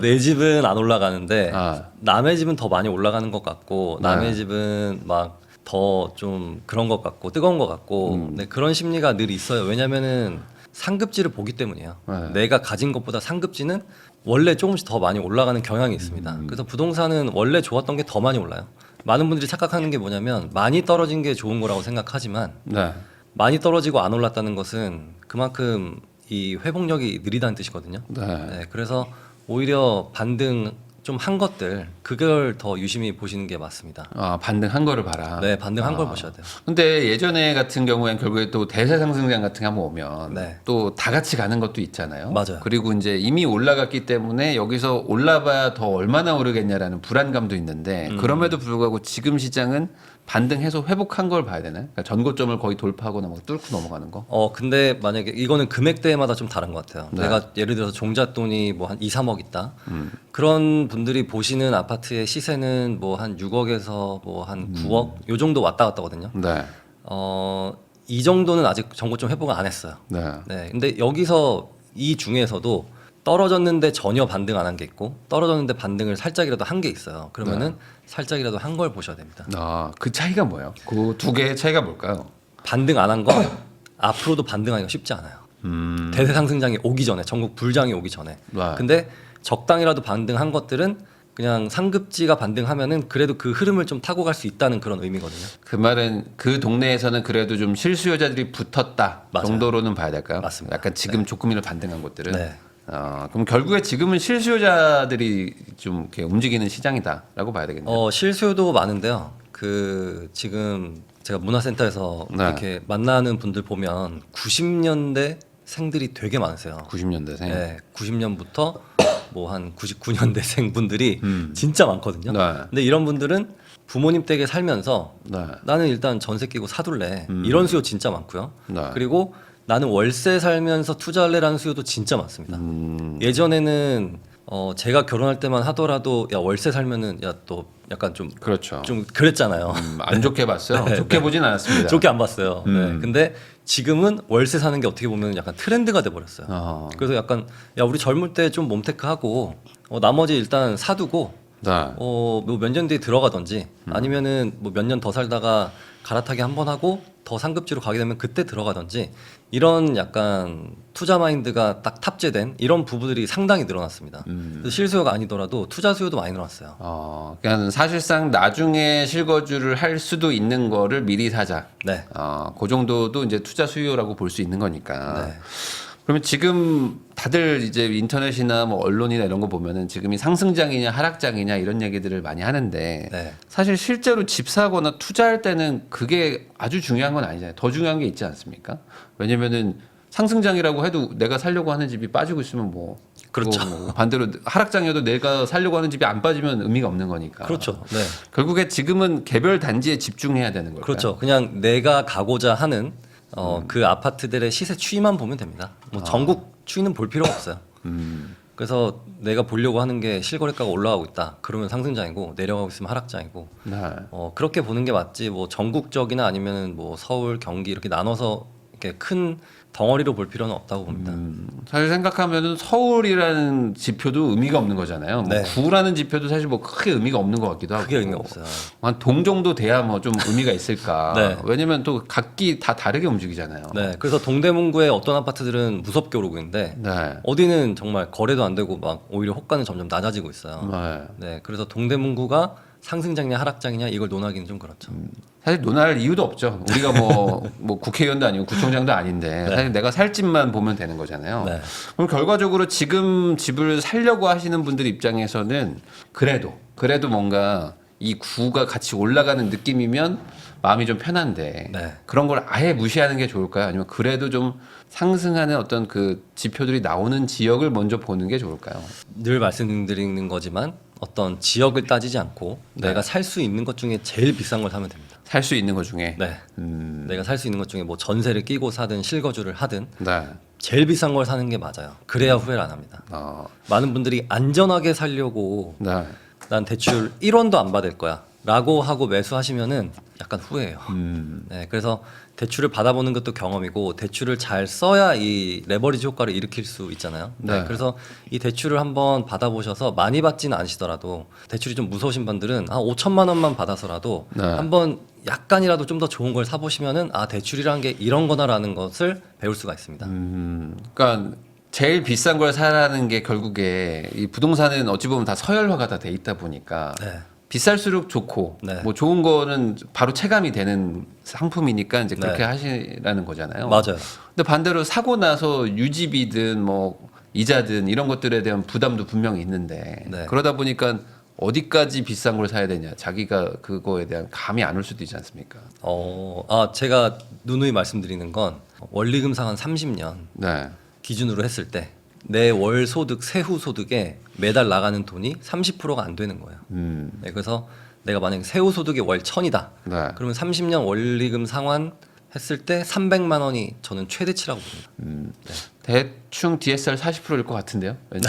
내 집은 안 올라가는데 아. 남의 집은 더 많이 올라가는 것 같고 네. 남의 집은 막 더 좀 그런 것 같고 뜨거운 것 같고 네, 그런 심리가 늘 있어요. 왜냐면은 상급지를 보기 때문이에요. 네. 내가 가진 것보다 상급지는 원래 조금씩 더 많이 올라가는 경향이 있습니다. 그래서 부동산은 원래 좋았던 게 더 많이 올라요. 많은 분들이 착각하는 게 뭐냐면 많이 떨어진 게 좋은 거라고 생각하지만 네. 많이 떨어지고 안 올랐다는 것은 그만큼 이 회복력이 느리다는 뜻이거든요. 네. 네, 그래서 오히려 반등 좀 한 것들 그걸 더 유심히 보시는 게 맞습니다. 반등한 거를 봐라. 네, 반등한 걸 보셔야 돼요. 근데 예전에 같은 경우엔 결국에 또 대세 상승장 같은 게 한번 오면 네. 또 다 같이 가는 것도 있잖아요. 맞아요. 그리고 이제 이미 올라갔기 때문에 여기서 올라봐야 더 얼마나 오르겠냐라는 불안감도 있는데 그럼에도 불구하고 지금 시장은 반등해서 회복한 걸 봐야 되나요? 그러니까 전고점을 거의 돌파하거나 막 뚫고 넘어가는 거. 근데 만약에 이거는 금액대마다 좀 다른 것 같아요. 네. 내가 예를 들어서 종잣돈이 뭐 한 2, 3억 있다. 그런 분들이 보시는 아파트의 시세는 뭐 한 6억에서 뭐 한 9억 요 정도 왔다 갔다 거든요. 네. 이 정도는 아직 전고점 회복을 안 했어요. 네. 네. 근데 여기서 이 중에서도 떨어졌는데 전혀 반등 안 한 게 있고 떨어졌는데 반등을 살짝이라도 한 게 있어요. 그러면은 살짝이라도 한 걸 보셔야 됩니다. 그 차이가 뭐예요? 그 두 개의 차이가 뭘까요? 반등 안 한 거 앞으로도 반등하기가 쉽지 않아요. 대세 상승장이 오기 전에, 전국 불장이 오기 전에. 네. 근데 적당이라도 반등한 것들은 그냥 상급지가 반등하면은 그래도 그 흐름을 좀 타고 갈 수 있다는 그런 의미거든요. 그 말은 그 동네에서는 그래도 좀 실수요자들이 붙었다 맞아요. 정도로는 봐야 될까요? 맞습니다. 약간 지금 조금이라도 반등한 곳들은. 네. 그럼 결국에 지금은 실수요자들이 좀 이렇게 움직이는 시장이다라고 봐야 되겠네요. 실수요도 많은데요. 그 지금 제가 문화센터에서 네. 이렇게 만나는 분들 보면 90년대 생들이 되게 많으세요. 90년대생. 네, 90년부터 뭐 한 99년대생 분들이 진짜 많거든요. 네. 근데 이런 분들은 부모님 댁에 살면서 네. 나는 일단 전세 끼고 사둘래 이런 수요 진짜 많고요. 네. 그리고 나는 월세 살면서 투자할래라는 수요도 진짜 많습니다. 예전에는 제가 결혼할 때만 하더라도 야 월세 살면은 야 또 약간 좀 그렇죠. 그랬잖아요. 안 좋게 봤어요. 네, 좋게 보진 않았습니다. 좋게 안 봤어요. 네. 근데 지금은 월세 사는 게 어떻게 보면 약간 트렌드가 돼 버렸어요. 그래서 약간 야 우리 젊을 때 좀 몸테크하고 나머지 일단 사두고 네. 뭐 몇 년 뒤에 들어가든지 아니면은 뭐 몇 년 더 살다가 갈아타기 한 번 하고 더 상급지로 가게 되면 그때 들어가든지 이런 약간 투자 마인드가 딱 탑재된 이런 부부들이 상당히 늘어났습니다. 그래서 실수요가 아니더라도 투자 수요도 많이 늘어났어요. 그냥 사실상 나중에 실거주를 할 수도 있는 거를 미리 사자. 네. 그 정도도 이제 투자 수요라고 볼 수 있는 거니까. 네. 그러면 지금 다들 이제 인터넷이나 뭐 언론이나 이런 거 보면은 지금이 상승장이냐 하락장이냐 이런 얘기들을 많이 하는데 네. 사실 실제로 집 사거나 투자할 때는 그게 아주 중요한 건 아니잖아요. 더 중요한 게 있지 않습니까? 왜냐면은 상승장이라고 해도 내가 살려고 하는 집이 빠지고 있으면 뭐 그렇죠. 그거 뭐 반대로 하락장이어도 내가 살려고 하는 집이 안 빠지면 의미가 없는 거니까. 그렇죠. 네. 결국에 지금은 개별 단지에 집중해야 되는 걸까요? 그렇죠. 그냥 내가 가고자 하는 그 아파트들의 시세 추이만 보면 됩니다. 뭐 전국 추이는 볼 필요가 없어요. 그래서 내가 보려고 하는 게 실거래가가 올라가고 있다. 그러면 상승장이고 내려가고 있으면 하락장이고. 네. 그렇게 보는 게 맞지. 뭐 전국적이나 아니면은 뭐 서울, 경기 이렇게 나눠서 이렇게 큰 덩어리로 볼 필요는 없다고 봅니다. 사실 생각하면은 서울이라는 지표도 의미가 없는 거잖아요. 뭐 네. 구라는 지표도 사실 뭐 크게 의미가 없는 것 같기도 하고. 크게 의미 없어요. 한 동 정도 돼야 뭐 좀 의미가 있을까. 네. 왜냐면 또 각기 다 다르게 움직이잖아요. 네, 그래서 동대문구의 어떤 아파트들은 무섭게 오르고 있는데 네. 어디는 정말 거래도 안 되고 막 오히려 호가는 점점 낮아지고 있어요. 네. 네, 그래서 동대문구가 상승장이냐 하락장이냐 이걸 논하기는 좀 그렇죠. 사실 논할 이유도 없죠. 우리가 뭐 국회의원도 아니고 구청장도 아닌데 사실 내가 살 집만 보면 되는 거잖아요. 네. 그럼 결과적으로 지금 집을 살려고 하시는 분들 입장에서는 그래도 뭔가 이 구가 같이 올라가는 느낌이면 마음이 좀 편한데 네. 그런 걸 아예 무시하는 게 좋을까요? 아니면 그래도 좀 상승하는 어떤 그 지표들이 나오는 지역을 먼저 보는 게 좋을까요? 늘 말씀드리는 거지만 어떤 지역을 따지지 않고 내가 살 수 있는 것 중에 제일 비싼 걸 사면 됩니다. 살 수 있는 것 중에. 네. 내가 살 수 있는 것 중에 뭐 전세를 끼고 사든 실거주를 하든 네. 제일 비싼 걸 사는 게 맞아요. 그래야 후회를 안 합니다. 많은 분들이 안전하게 살려고 네. 난 대출 1원도 안 받을 거야 라고 하고 매수하시면은 약간 후회해요. 네, 그래서 대출을 받아보는 것도 경험이고 대출을 잘 써야 이 레버리지 효과를 일으킬 수 있잖아요. 네, 네. 그래서 이 대출을 한번 받아보셔서 많이 받지는 않으시더라도 대출이 좀 무서우신 분들은 한 5천만 원만 받아서라도 네. 한번 약간이라도 좀 더 좋은 걸 사보시면은 아 대출이라는 게 이런 거나라는 것을 배울 수가 있습니다. 그러니까 제일 비싼 걸 사라는 게 결국에 이 부동산은 어찌 보면 다 서열화가 다 돼 있다 보니까 네. 비쌀수록 좋고 네. 뭐 좋은 거는 바로 체감이 되는 상품이니까 이제 그렇게 네. 하시라는 거잖아요. 맞아요. 근데 반대로 사고 나서 유지비든 뭐 이자든 이런 것들에 대한 부담도 분명히 있는데 네. 그러다 보니까 어디까지 비싼 걸 사야 되냐 자기가 그거에 대한 감이 안 올 수도 있지 않습니까? 제가 누누이 말씀드리는 건 원리금 상한 30년 네. 기준으로 했을 때 내 월 소득 세후 소득에 매달 나가는 돈이 30%가 안 되는 거예요. 네, 그래서 내가 만약에 세후 소득이 월 1,000이다. 네. 그러면 30년 원리금 상환 했을 때 300만 원이 저는 최대치라고 봅니다. 대충 DSR 40%일 것 같은데요. 왠지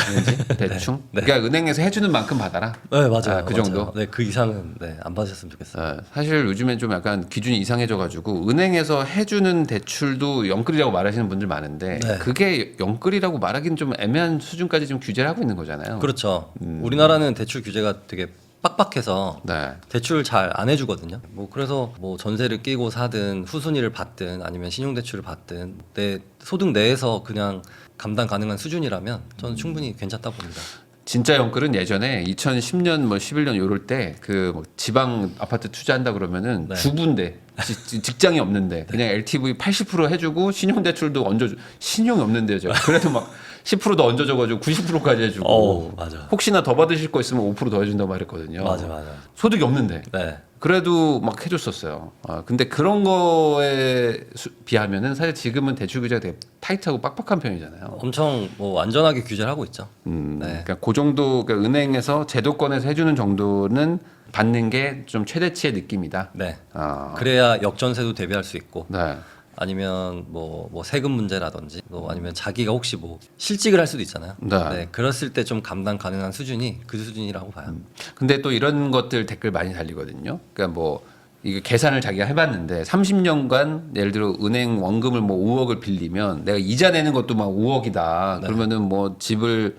대충. 네. 그러니까 은행에서 해주는 만큼 받아라. 네, 맞아요. 그 맞아요. 정도? 네, 그 이상은 안 받으셨으면 좋겠어요. 사실 요즘엔 좀 약간 기준이 이상해져가지고 은행에서 해주는 대출도 영끌이라고 말하시는 분들 많은데 네. 그게 영끌이라고 말하기는 좀 애매한 수준까지 좀 규제를 하고 있는 거잖아요. 그렇죠. 우리나라는 대출 규제가 되게 빡빡해서 네. 대출 잘 안 해주거든요. 뭐 그래서 뭐 전세를 끼고 사든 후순위를 받든 아니면 신용대출을 받든 내 소득 내에서 그냥 감당 가능한 수준이라면 저는 충분히 괜찮다고 봅니다. 진짜 영끌은 예전에 2010년 뭐 11년 요럴 때 그 뭐 지방 아파트 투자한다 그러면은 네. 주부인데 직장이 없는데 그냥 LTV 80% 해주고 신용대출도 얹어줘. 신용이 없는데요, 제가. 그래도 막 10%도 얹어줘가지고 90%까지 해주고 맞아. 혹시나 더 받으실 거 있으면 5% 더 해준다고 말했거든요. 맞아. 소득이 없는데 네. 그래도 막 해줬었어요. 근데 그런 거에 비하면은 사실 지금은 대출 규제가 되게 타이트하고 빡빡한 편이잖아요. 엄청 뭐 안전하게 규제를 하고 있죠. 네. 그러니까 그 정도 그러니까 은행에서 제도권에서 해주는 정도는 받는 게 좀 최대치의 느낌이다. 네. 아, 그래야 역전세도 대비할 수 있고 네. 아니면 뭐 세금 문제라든지 뭐 아니면 자기가 혹시 뭐 실직을 할 수도 있잖아요. 네. 그랬을 때 좀 감당 가능한 수준이 그 수준이라고 봐요. 근데 또 이런 것들 댓글 많이 달리거든요. 그러니까 뭐 이거 계산을 자기가 해봤는데 30년간 예를 들어 은행 원금을 뭐 5억을 빌리면 내가 이자 내는 것도 막 5억이다. 그러면은 뭐 집을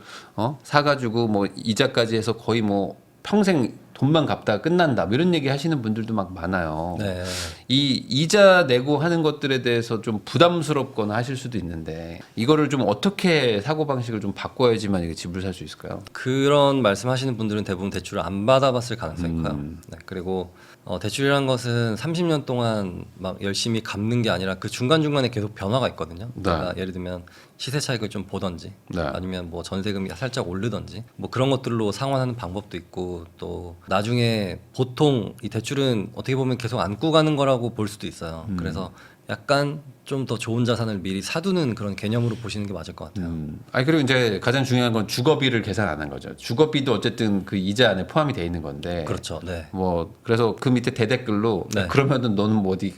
사가지고 뭐 이자까지 해서 거의 뭐 평생 돈만 갚다가 끝난다. 뭐 이런 얘기 하시는 분들도 막 많아요. 네. 이 이자 내고 하는 것들에 대해서 좀 부담스럽거나 하실 수도 있는데 이거를 좀 어떻게 사고 방식을 좀 바꿔야지만 이게 집을 살 수 있을까요? 그런 말씀하시는 분들은 대부분 대출을 안 받아봤을 가능성이 커요. 네. 그리고 대출이란 것은 30년 동안 막 열심히 갚는 게 아니라 그 중간중간에 계속 변화가 있거든요. 네. 그러니까 예를 들면 시세 차익을 좀 보던지 네. 아니면 뭐 전세금이 살짝 오르던지 뭐 그런 것들로 상환하는 방법도 있고 또 나중에 보통 이 대출은 어떻게 보면 계속 안고 가는 거라고 볼 수도 있어요. 그래서 약간 좀 더 좋은 자산을 미리 사두는 그런 개념으로 보시는 게 맞을 것 같아요. 아니 그리고 이제 가장 중요한 건 주거비를 계산 안 한 거죠. 주거비도 어쨌든 그 이자 안에 포함이 돼 있는 건데. 그렇죠. 네. 뭐 그래서 그 밑에 대댓글로 네. 그러면은 너는 뭐 어디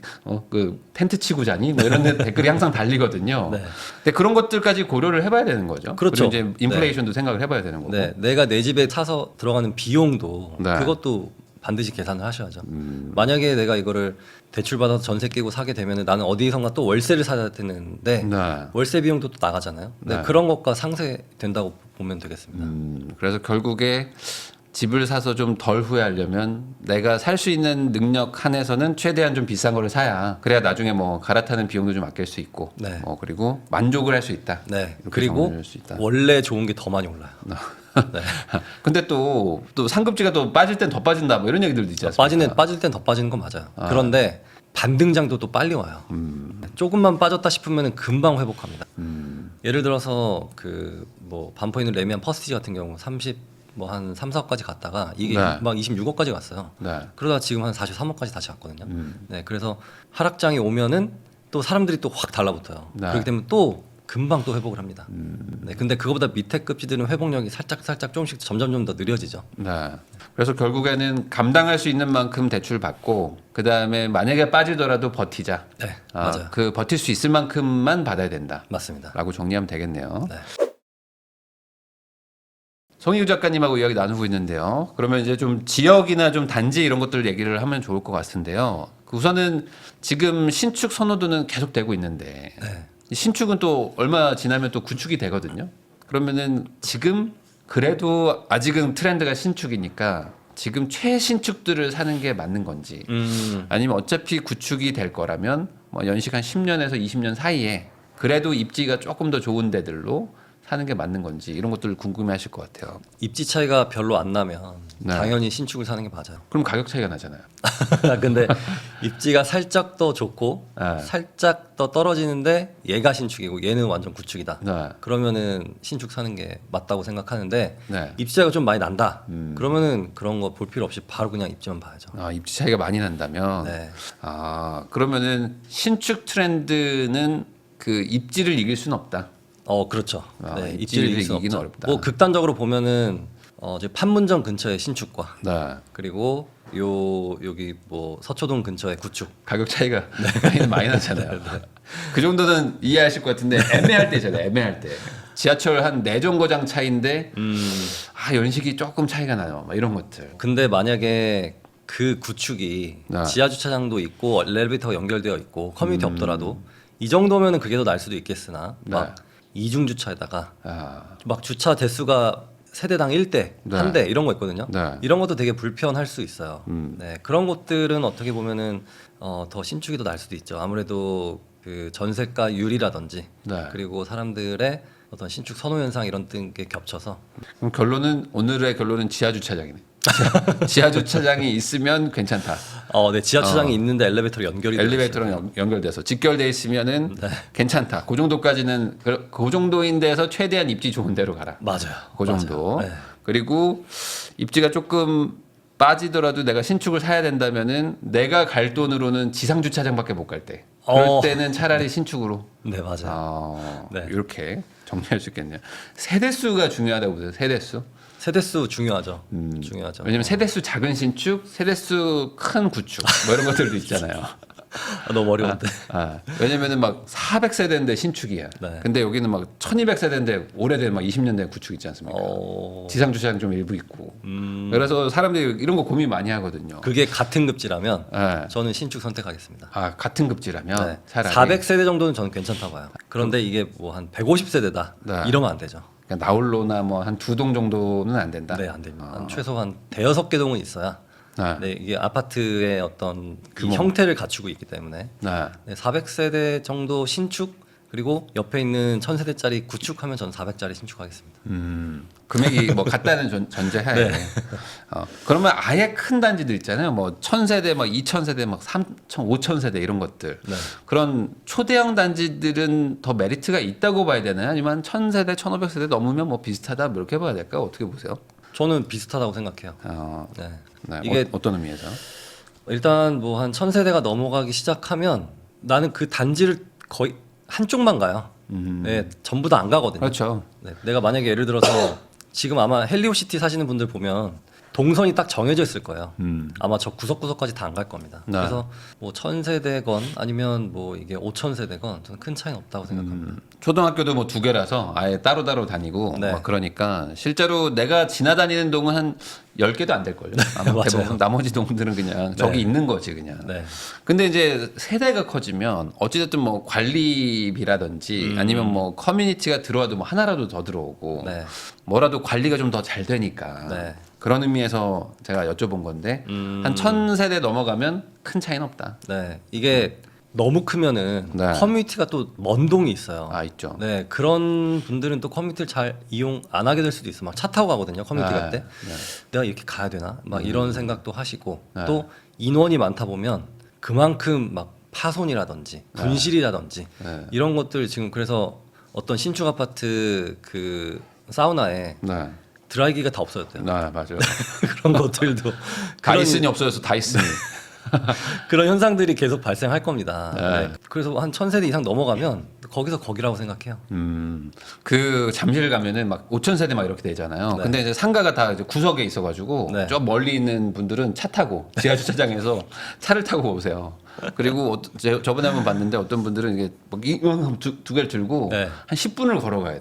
그 텐트 치고 자니? 뭐 이런 댓글이 항상 달리거든요. 네. 근데 그런 것들까지 고려를 해봐야 되는 거죠. 그렇죠. 그리고 이제 인플레이션도 생각을 해봐야 되는 거고. 네, 내가 내 집에 사서 들어가는 비용도 네. 그것도 반드시 계산을 하셔야죠. 만약에 내가 이거를 대출 받아서 전세 끼고 사게 되면은 나는 어디선가 또 월세를 사야 되는데 네. 월세 비용도 또 나가잖아요. 네, 네. 그런 것과 상쇄된다고 보면 되겠습니다. 그래서 결국에 집을 사서 좀 덜 후회하려면 내가 살 수 있는 능력 한에서는 최대한 좀 비싼 거를 사야 그래야 나중에 뭐 갈아타는 비용도 좀 아낄 수 있고 네. 그리고 만족을 할 수 있다. 네. 이렇게 그리고 정리할 수 있다. 원래 좋은 게 더 많이 올라요. 네. 근데 또 상급지가 또 빠질 땐 더 빠진다 뭐 이런 얘기들도 있지 않습니까? 빠질 땐 더 빠지는 건 맞아요. 그런데 반등장도 또 빨리 와요. 조금만 빠졌다 싶으면 금방 회복합니다. 예를 들어서 그 뭐 반포있는 레미안 퍼스티지 같은 경우 30 뭐 한 3, 4억까지 갔다가 이게 네. 막 26억까지 갔어요. 네. 그러다가 지금 한 43억까지 다시 갔거든요. 네, 그래서 하락장이 오면은 또 사람들이 또 확 달라붙어요. 네. 그렇기 때문에 또 금방 또 회복을 합니다. 네, 근데 그거보다 밑에 급지들은 회복력이 살짝 조금씩 점점 더 느려지죠. 네. 그래서 결국에는 감당할 수 있는 만큼 대출 받고 그 다음에 만약에 빠지더라도 버티자. 네, 맞아요. 그 버틸 수 있을 만큼만 받아야 된다. 맞습니다. 라고 정리하면 되겠네요. 네. 송희우 작가님하고 이야기 나누고 있는데요. 그러면 이제 좀 지역이나 좀 단지 이런 것들 얘기를 하면 좋을 것 같은데요. 우선은 지금 신축 선호도는 계속 되고 있는데 네. 신축은 또 얼마 지나면 또 구축이 되거든요. 그러면은 지금 그래도 아직은 트렌드가 신축이니까 지금 최신축들을 사는 게 맞는 건지 아니면 어차피 구축이 될 거라면 뭐 연식 한 10년에서 20년 사이에 그래도 입지가 조금 더 좋은 데들로 사는 게 맞는 건지 이런 것들을 궁금해하실 것 같아요. 입지 차이가 별로 안 나면 네. 당연히 신축을 사는 게 맞아요. 그럼 가격 차이가 나잖아요. 근데 입지가 살짝 더 좋고 네. 살짝 더 떨어지는데 얘가 신축이고 얘는 완전 구축이다. 네. 그러면은 신축 사는 게 맞다고 생각하는데 네. 입지 차이가 좀 많이 난다. 그러면은 그런 거 볼 필요 없이 바로 그냥 입지만 봐야죠. 입지 차이가 많이 난다면 네. 그러면은 신축 트렌드는 그 입지를 이길 수는 없다. 그렇죠. 네, 입지를 입지를 이길 수 이기기는 없죠. 어렵다. 뭐 극단적으로 보면은 이제 판문점 근처에 신축과 네. 그리고 여기 뭐 서초동 근처에 구축. 가격 차이가 많이 나잖아요. 그 정도는 이해하실 것 같은데 애매할 때잖아요. 애매할 때. 지하철 한 4정거장 차이인데 연식이 조금 차이가 나요. 막 이런 것들. 근데 만약에 그 구축이 네. 지하 주차장도 있고 엘리베이터가 연결되어 있고 커뮤니티 없더라도 이 정도면은 그게 더 날 수도 있겠으나 막 이중 주차에다가 막 주차 대수가 세대당 1대, 네. 한 대 이런 거 있거든요. 네. 이런 것도 되게 불편할 수 있어요. 네, 그런 것들은 어떻게 보면은 더 신축이 더 날 수도 있죠. 아무래도 그 전세가율이라든지 네. 그리고 사람들의 어떤 신축 선호 현상 이런 게 겹쳐서 그럼 오늘의 결론은 지하 주차장이네. 지하 주차장이 있으면 괜찮다. 네, 지하철장이 있는데 엘리베이터로 연결이 되어 엘리베이터랑 연결돼서 직결돼 있으면은 네. 괜찮다. 그 정도까지는 그 정도인 데서 최대한 입지 좋은 데로 가라. 맞아요. 그 정도. 맞아요. 네. 그리고 입지가 조금 빠지더라도 내가 신축을 사야 된다면은 내가 갈 돈으로는 지상 주차장밖에 못 갈 때. 그럴 때는 차라리 신축으로. 네, 맞아요. 네. 이렇게 정리할 수 있겠네요. 세대수가 중요하다고 보세요. 세대수. 세대수 중요하죠. 중요하죠. 왜냐면 세대수 작은 신축, 세대수 큰 구축 뭐 이런 것들도 있잖아요. 너무 어려운데. 왜냐면은 막 400세대인데 신축이야. 네. 근데 여기는 막 1200세대인데 오래된 막 20년 된 구축 있지 않습니까? 지상 주차장 좀 일부 있고. 그래서 사람들이 이런 거 고민 많이 하거든요. 그게 같은 급지라면 네. 저는 신축 선택하겠습니다. 같은 급지라면 네. 차라리 400세대 정도는 저는 괜찮다고 봐요. 그런데 이게 뭐 한 150세대다 네. 이러면 안 되죠. 그러니까 나홀로나 뭐 한 두 동 정도는 안 된다. 네, 안 됩니다. 한 최소 한 대여섯 개 동은 있어야. 네. 네, 이게 아파트의 어떤 이 규모. 형태를 갖추고 있기 때문에 네. 네, 400세대 정도 신축 그리고 옆에 있는 1000세대짜리 구축하면 저는 400짜리 신축하겠습니다. 금액이 뭐 같다는 전제하에. 네. 그러면 아예 큰 단지들 있잖아요. 뭐 1000세대, 막 2000세대, 막 3000, 5000세대 이런 것들. 네. 그런 초대형 단지들은 더 메리트가 있다고 봐야 되나요? 아니면 1000세대, 1500세대 넘으면 뭐 비슷하다 뭐 이렇게 봐야 될까요? 어떻게 보세요? 저는 비슷하다고 생각해요. 네. 네. 이게 어떤 의미에서? 일단 뭐 한 1000세대가 넘어가기 시작하면 나는 그 단지를 거의 한쪽만 가요. 네, 전부 다 안 가거든요. 그렇죠. 네, 내가 만약에 예를 들어서 지금 아마 헬리오시티 사시는 분들 보면 동선이 딱 정해져 있을 거예요. 아마 저 구석구석까지 다 안 갈 겁니다. 네. 그래서 뭐 1000세대건 아니면 뭐 이게 5000세대건 저는 큰 차이는 없다고 생각합니다. 초등학교도 뭐 두 개라서 아예 따로따로 다니고 네. 막 그러니까 실제로 내가 지나다니는 동은 한 10개도 안 될 걸요. 아마 맞아요. 대부분 나머지 동들은 그냥 저기 있는 거지 그냥. 네. 근데 이제 세대가 커지면 어찌됐든 뭐 관리비라든지 아니면 뭐 커뮤니티가 들어와도 뭐 하나라도 더 들어오고 네. 뭐라도 관리가 좀 더 잘 되니까 네. 그런 의미에서 제가 여쭤본 건데 한 1000세대 넘어가면 큰 차이는 없다. 네. 이게 너무 크면은 네. 커뮤니티가 또 먼 동이 있어요. 있죠. 네, 그런 분들은 또 커뮤니티를 잘 이용 안 하게 될 수도 있어. 막 차 타고 가거든요. 커뮤니티 갈 때. 네. 내가 이렇게 가야 되나? 막 이런 생각도 하시고 네. 또 인원이 많다 보면 그만큼 막 파손이라든지 분실이라든지 네. 이런 것들 지금 그래서 어떤 신축 아파트 그 사우나에 네. 드라이기가 다 없어졌대요. 맞아요. 그런 것들도 다이슨이 없어져서 다이슨이. 그런 현상들이 계속 발생할 겁니다. 네. 네. 그래서 한 1000세대 이상 넘어가면 거기서 거기라고 생각해요. 그 잠실 가면은 막 5000세대 막 이렇게 되잖아요. 네. 근데 이제 상가가 다 이제 구석에 있어가지고 네. 저 멀리 있는 분들은 차 타고 지하 주차장에서 차를 타고 오세요. 그리고 저번에 한번 봤는데 어떤 분들은 이게 막 두 개를 들고 네. 한 10분을 걸어가야 돼.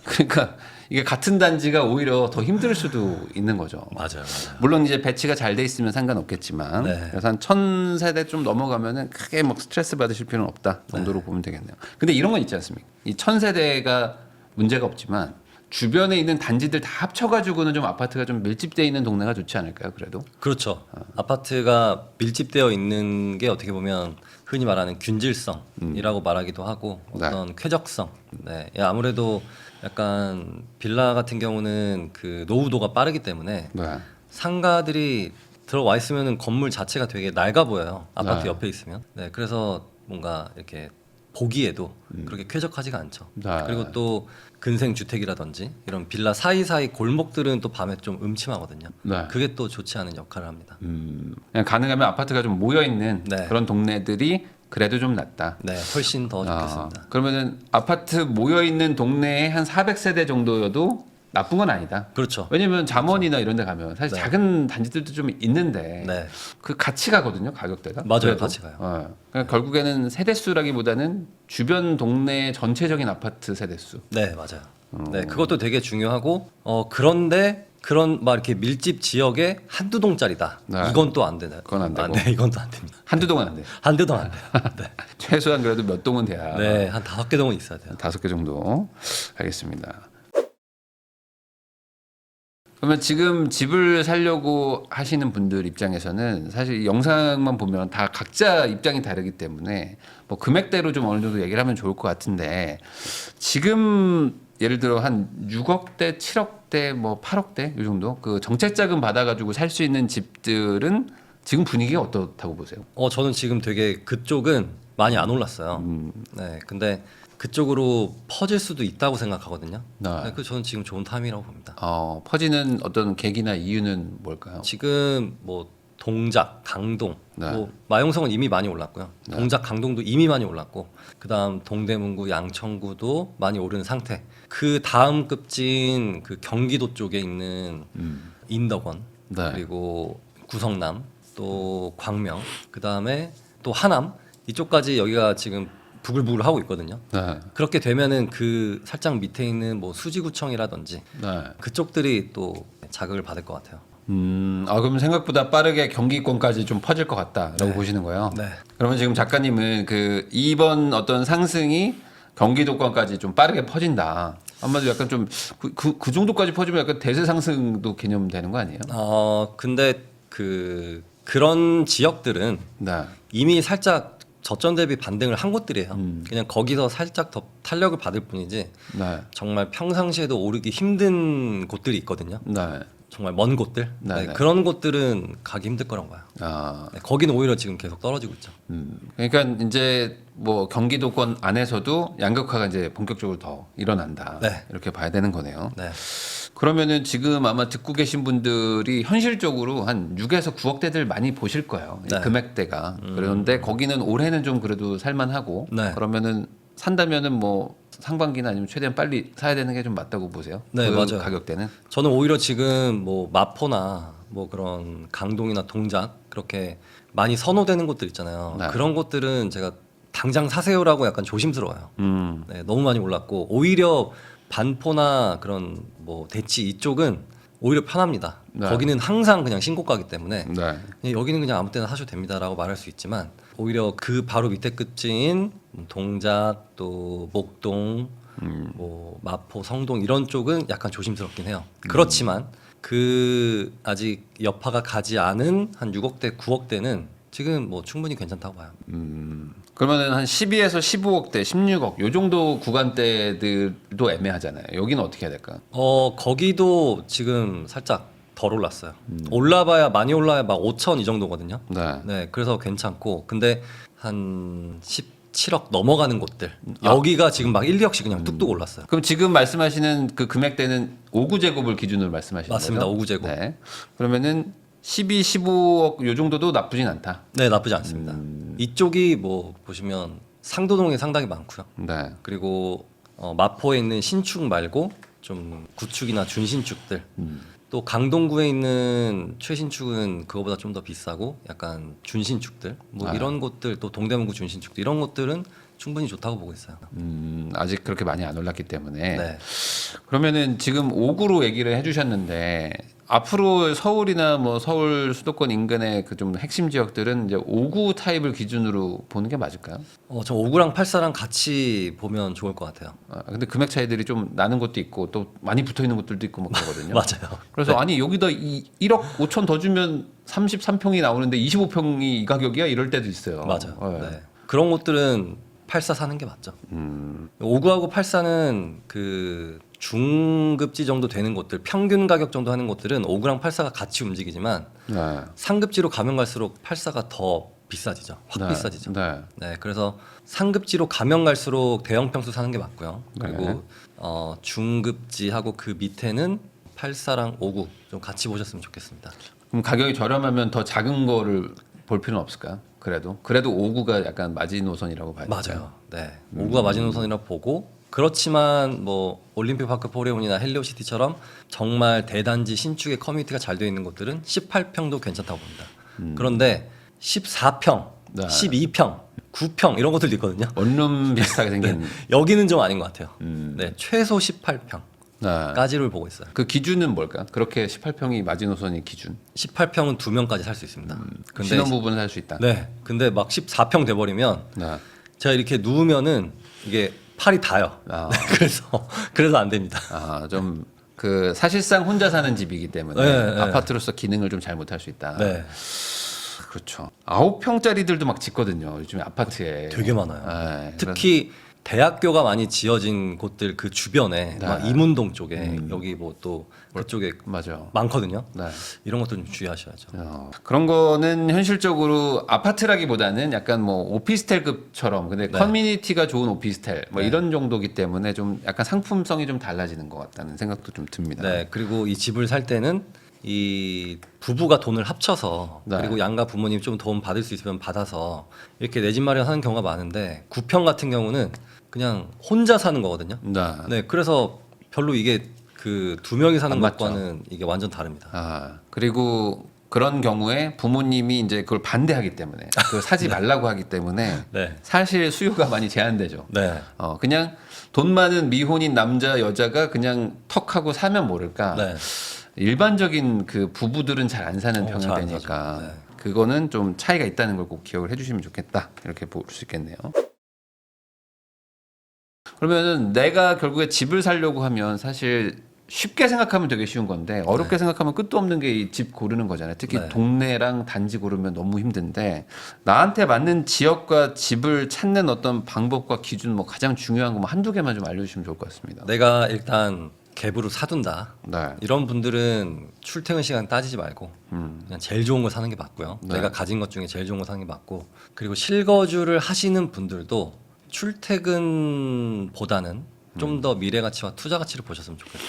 그러니까 이게 같은 단지가 오히려 더 힘들 수도 있는 거죠. 맞아요. 물론 이제 배치가 잘 돼 있으면 상관없겠지만 네. 그래서 한 1000세대 좀 넘어가면은 크게 막 스트레스 받으실 필요는 없다 정도로 보면 되겠네요. 근데 이런 건 있지 않습니까? 이 1000세대가 문제가 없지만 주변에 있는 단지들 다 합쳐가지고는 좀 아파트가 좀 밀집돼 있는 동네가 좋지 않을까요? 그래도 그렇죠. 아파트가 밀집되어 있는 게 어떻게 보면 흔히 말하는 균질성이라고 말하기도 하고 네. 어떤 쾌적성. 네. 아무래도 약간 빌라 같은 경우는 그 노후도가 빠르기 때문에 네. 상가들이 들어와 있으면은 건물 자체가 되게 낡아 보여요. 아파트 네. 옆에 있으면. 네. 그래서 뭔가 이렇게 보기에도 그렇게 쾌적하지가 않죠. 네. 그리고 또 근생 주택이라든지 이런 빌라 사이사이 골목들은 또 밤에 좀 음침하거든요. 네. 그게 또 좋지 않은 역할을 합니다. 그냥 가능하면 아파트가 좀 모여 있는 네. 그런 동네들이 그래도 좀 낫다. 네, 훨씬 더 좋겠습니다. 그러면은 아파트 모여 있는 동네에 한 400세대 정도여도 나쁜 건 아니다. 그렇죠. 왜냐면 잠원이나 이런 데 가면 사실 네. 작은 단지들도 좀 있는데 네, 그 같이 가거든요 가격대가. 맞아요, 그래도. 같이 가요. 그러니까 결국에는 세대수라기보다는 주변 동네 전체적인 아파트 세대수. 네, 맞아요. 네, 그것도 되게 중요하고 그런데 그런 막 이렇게 밀집 지역에 한두 동짜리다. 네. 이건 또 안 되나요? 그건 안 되고. 네, 이건 또 안 됩니다. 한두 동은 안 돼. 한두 동 안 돼요. 네, 최소한 그래도 몇 동은 돼야. 네, 한 5개 동은 있어야 돼요. 5개 정도. 알겠습니다. 그러면 지금 집을 사려고 하시는 분들 입장에서는 사실 영상만 보면 다 각자 입장이 다르기 때문에 뭐 금액대로 좀 어느 정도 얘기를 하면 좋을 것 같은데 지금 예를 들어 한 6억대, 7억대, 뭐 8억대 이 정도 그 정책자금 받아가지고 살 수 있는 집들은 지금 분위기가 어떻다고 보세요? 저는 지금 되게 그쪽은 많이 안 올랐어요. 네, 근데 그쪽으로 퍼질 수도 있다고 생각하거든요. 네. 네, 그 저는 지금 좋은 타임이라고 봅니다. 퍼지는 어떤 계기나 이유는 뭘까요? 지금 뭐 동작, 강동, 네. 뭐 마용성은 이미 많이 올랐고요. 네. 동작, 강동도 이미 많이 올랐고, 그다음 동대문구, 양천구도 많이 오른 상태. 그 다음 급지인 그 경기도 쪽에 있는 인덕원, 네. 그리고 구성남, 또 광명, 그다음에 또 하남 이쪽까지 여기가 지금 부글부글 하고 있거든요. 네. 그렇게 되면은 그 살짝 밑에 있는 뭐 수지구청이라든지 네. 그쪽들이 또 자극을 받을 것 같아요. 그럼 생각보다 빠르게 경기권까지 좀 퍼질 것 같다라고 보시는 거예요? 네. 그러면 지금 작가님은 그 이번 어떤 상승이 경기도권까지 좀 빠르게 퍼진다. 아마도 약간 좀 그 정도까지 퍼지면 약간 대세 상승도 개념되는 거 아니에요? 근데 그런 지역들은 네. 이미 살짝 저점 대비 반등을 한 곳들이에요. 그냥 거기서 살짝 더 탄력을 받을 뿐이지 네. 정말 평상시에도 오르기 힘든 곳들이 있거든요. 네. 정말 먼 곳들. 네, 네, 네. 그런 곳들은 가기 힘들 거라고 봐요. 아, 네, 거기는 오히려 지금 계속 떨어지고 있죠. 그러니까 이제 뭐 경기도권 안에서도 양극화가 이제 본격적으로 더 일어난다. 네. 이렇게 봐야 되는 거네요. 네. 그러면은 지금 아마 듣고 계신 분들이 현실적으로 한 6에서 9억대들 많이 보실 거예요. 이 네. 금액대가. 그런데 거기는 올해는 좀 그래도 살만하고 네. 그러면은 산다면은 뭐 상반기나 아니면 최대한 빨리 사야 되는 게 좀 맞다고 보세요. 네, 그 맞아요. 가격대는. 저는 오히려 지금 뭐 마포나 뭐 그런 강동이나 동작 그렇게 많이 선호되는 곳들 있잖아요. 네. 그런 곳들은 제가 당장 사세요라고 약간 조심스러워요. 네, 너무 많이 올랐고 오히려 반포나 그런 뭐 대치 이쪽은 오히려 편합니다. 네. 거기는 항상 그냥 신고가기 때문에 네. 그냥 여기는 그냥 아무 때나 사셔도 됩니다라고 말할 수 있지만 오히려 그 바로 밑에 끝인 동작 또 목동 뭐 마포 성동 이런 쪽은 약간 조심스럽긴 해요. 그렇지만 그 아직 여파가 가지 않은 한 6억대 9억대는 지금 뭐 충분히 괜찮다고 봐요. 그러면은 한 12에서 15억대, 16억 요 정도 구간대들도 애매하잖아요. 여기는 어떻게 해야 될까? 거기도 지금 살짝 덜 올랐어요. 올라봐야 많이 올라야 막 5천 이 정도거든요. 네. 네, 그래서 괜찮고 근데 한 17억 넘어가는 곳들 여기가 지금 막 1, 2억씩 그냥 뚝뚝 올랐어요. 그럼 지금 말씀하시는 그 금액대는 5구제곱을 기준으로 말씀하시는 맞습니다. 거죠? 5구제곱. 네. 그러면은 12, 15억 요 정도도 나쁘진 않다. 네, 나쁘지 않습니다. 이쪽이 뭐 보시면 상도동에 상당히 많고요. 네. 그리고 마포에 있는 신축 말고 좀 구축이나 준신축들. 또 강동구에 있는 최신축은 그거보다 좀 더 비싸고 약간 준신축들 뭐 이런 곳들 또 동대문구 준신축들 이런 곳들은 충분히 좋다고 보고 있어요. 아직 그렇게 많이 안 올랐기 때문에. 네. 그러면은 지금 5구로 얘기를 해주셨는데 앞으로 서울이나 뭐 서울 수도권 인근의 그 좀 핵심 지역들은 이제 5구 타입을 기준으로 보는 게 맞을까요? 저 5구랑 84랑 같이 보면 좋을 것 같아요. 근데 금액 차이들이 좀 나는 것도 있고 또 많이 붙어 있는 곳들도 있고 막 그러거든요. 맞아요. 그래서 아니 여기다 1억 5천 더 주면 33평이 나오는데 25평이 이 가격이야 이럴 때도 있어요. 맞아요. 네. 네. 그런 곳들은 84 사는 게 맞죠. 5구하고 84는 그 중급지 정도 되는 곳들 평균 가격 정도 하는 곳들은 5구랑 84가 같이 움직이지만 네. 상급지로 가면 갈수록 84가 더 비싸지죠. 확 네. 비싸지죠. 네. 네, 그래서 상급지로 가면 갈수록 대형 평수 사는 게 맞고요. 네. 그리고 중급지하고 그 밑에는 84랑 5구 좀 같이 보셨으면 좋겠습니다. 그럼 가격이 저렴하면 더 작은 거를 볼 필요는 없을까요? 그래도 5구가 약간 마지노선이라고 봐야 될까요? 맞아요. 네, 5구가 마지노선이라고 보고 그렇지만 뭐 올림픽파크 포레온이나 헬리오시티처럼 정말 대단지 신축의 커뮤니티가 잘 되어 있는 곳들은 18평도 괜찮다고 봅니다. 그런데 14평, 네. 12평, 9평 이런 것들도 있거든요. 원룸 비슷하게 생긴. 여기는 좀 아닌 것 같아요. 네, 최소 18평까지를 네. 보고 있어요. 그 기준은 뭘까? 그렇게 18평이 마지노선이 기준. 18평은 2명까지 살 수 있습니다. 근데 신혼부부는 살 수 있다. 네, 근데 막 14평 돼버리면 네. 제가 이렇게 누우면은 이게 팔이 닿아요. 아. 그래서 안 됩니다. 좀 그 사실상 혼자 사는 집이기 때문에 네, 네. 아파트로서 기능을 좀 잘 못할 수 있다. 네, 그렇죠. 9평짜리들도 막 짓거든요. 요즘에 아파트에. 되게 많아요. 네, 특히 대학교가 많이 지어진 곳들 그 주변에 네. 막 이문동 쪽에 여기 뭐 또 그쪽에 맞아. 많거든요. 네. 이런 것도 좀 주의하셔야죠. 그런 거는 현실적으로 아파트라기보다는 약간 뭐 오피스텔급처럼 근데 네. 커뮤니티가 좋은 오피스텔 뭐 네. 이런 정도기 때문에 좀 약간 상품성이 좀 달라지는 것 같다는 생각도 좀 듭니다. 네, 그리고 이 집을 살 때는 이 부부가 돈을 합쳐서 네. 그리고 양가 부모님 좀 도움 받을 수 있으면 받아서 이렇게 내 집 마련하는 경우가 많은데 9평 같은 경우는 그냥 혼자 사는 거거든요. 네. 네, 그래서 별로 이게 그 두 명이 사는 안 맞죠. 것과는 이게 완전 다릅니다. 그리고 그런 경우에 부모님이 이제 그걸 반대하기 때문에 그 사지 말라고 하기 때문에 네, 사실 수요가 많이 제한되죠. 네, 그냥 돈 많은 미혼인 남자 여자가 그냥 턱하고 사면 모를까. 네. 일반적인 그 부부들은 잘 안 사는 잘안 평야되니까 사죠. 네. 그거는 좀 차이가 있다는 걸 꼭 기억을 해주시면 좋겠다 이렇게 볼 수 있겠네요. 그러면은 내가 결국에 집을 사려고 하면 사실 쉽게 생각하면 되게 쉬운 건데 어렵게 생각하면 끝도 없는 게 이 집 고르는 거잖아요. 특히 네. 동네랑 단지 고르면 너무 힘든데 나한테 맞는 지역과 집을 찾는 어떤 방법과 기준 뭐 가장 중요한 거 뭐 한두 개만 좀 알려주시면 좋을 것 같습니다. 내가 일단 갭으로 사둔다. 네. 이런 분들은 출퇴근 시간 따지지 말고 그냥 제일 좋은 거 사는 게 맞고요. 네. 내가 가진 것 중에 제일 좋은 거 사는 게 맞고 그리고 실거주를 하시는 분들도 출퇴근보다는 좀 더 미래 가치와 투자 가치를 보셨으면 좋겠다.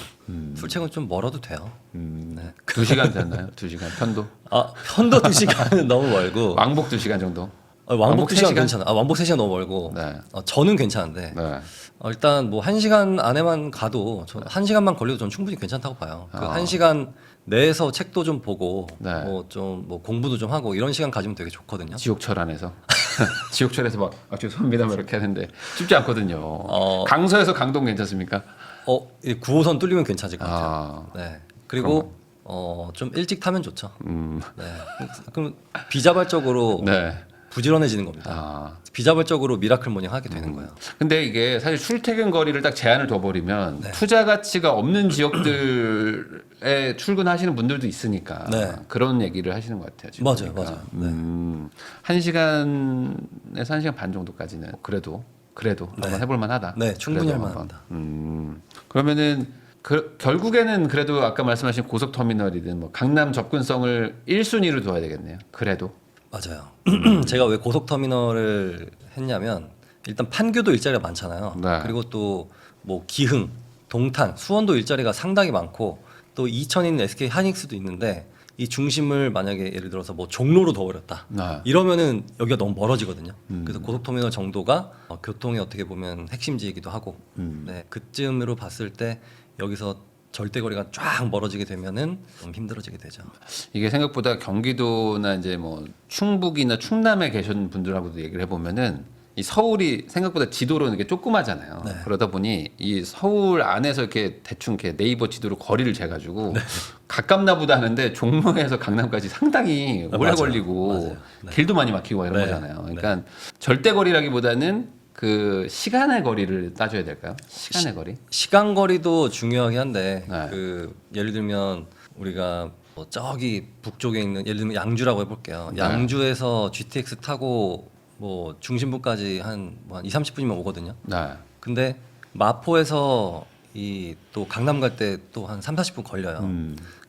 출퇴근 좀 멀어도 돼요. 네. 2시간 됐나요? 2시간 편도? 아 편도 2시간은 너무 멀고 왕복 2시간 정도? 왕복 2시간 3시간? 괜찮아. 왕복 3시간 너무 멀고 네. 저는 괜찮은데 네. 일단 뭐 1시간 안에만 가도 1시간만 걸려도 전 충분히 괜찮다고 봐요. 그 1시간 내에서 책도 좀 보고 네. 뭐 좀 뭐 공부도 좀 하고 이런 시간 가지면 되게 좋거든요. 지옥철 안에서 지옥철에서 막 죄송합니다 막 이렇게 하는데 쉽지 않거든요. 어. 강서에서 강동 괜찮습니까? 이 9호선 뚫리면 괜찮을 것 같아요. 아, 네. 그리고 좀 일찍 타면 좋죠. 네. 그럼 비자발적으로 네. 부지런해지는 겁니다. 아, 비자발적으로 미라클 모닝 하게 되는 거예요. 근데 이게 사실 출퇴근 거리를 딱 제한을 둬버리면 네. 투자 가치가 없는 지역들에 출근하시는 분들도 있으니까 네. 그런 얘기를 하시는 것 같아요. 지금 맞아요, 보니까. 맞아요. 네. 1시간에서 1시간 반 정도까지는 그래도 한번 해볼 만하다. 네, 충분히 그래도 할 한번. 만합니다. 그러면은 결국에는 그래도 아까 말씀하신 고속터미널이든 뭐 강남 접근성을 1순위로 둬야 되겠네요. 그래도. 맞아요. 제가 왜 고속터미널을 했냐면 일단 판교도 일자리가 많잖아요. 네. 그리고 또 뭐 기흥, 동탄, 수원도 일자리가 상당히 많고 또 이천에 있는 SK 하이닉스도 있는데 이 중심을 만약에 예를 들어서 뭐 종로로 둬버렸다. 네. 이러면은 여기가 너무 멀어지거든요. 그래서 고속터미널 정도가 교통의 어떻게 보면 핵심지이기도 하고 네, 그쯤으로 봤을 때 여기서 절대거리가 쫙 멀어지게 되면은 좀 힘들어지게 되죠. 이게 생각보다 경기도나 이제 뭐 충북이나 충남에 계신 분들하고도 얘기를 해보면은 이 서울이 생각보다 지도로 이렇게 조그마잖아요. 네. 그러다 보니 이 서울 안에서 이렇게 대충 이렇게 네이버 지도로 거리를 재가지고 가깝나 보다 하는데 종로에서 강남까지 상당히 오래 맞아요. 걸리고 맞아요. 네. 길도 많이 막히고 이런 네. 거잖아요. 그러니까 절대 거리라기보다는 그 시간의 거리를 따져야 될까요? 시간의 거리? 시간 거리도 중요하긴 한데 네. 그 예를 들면 우리가 뭐 저기 북쪽에 있는 예를 들면 양주라고 해볼게요. 네. 양주에서 GTX 타고 뭐 중심부까지 한 2, 30분이면 오거든요. 네. 근데 마포에서 이 또 강남 갈 때 또 한 3, 40분 걸려요.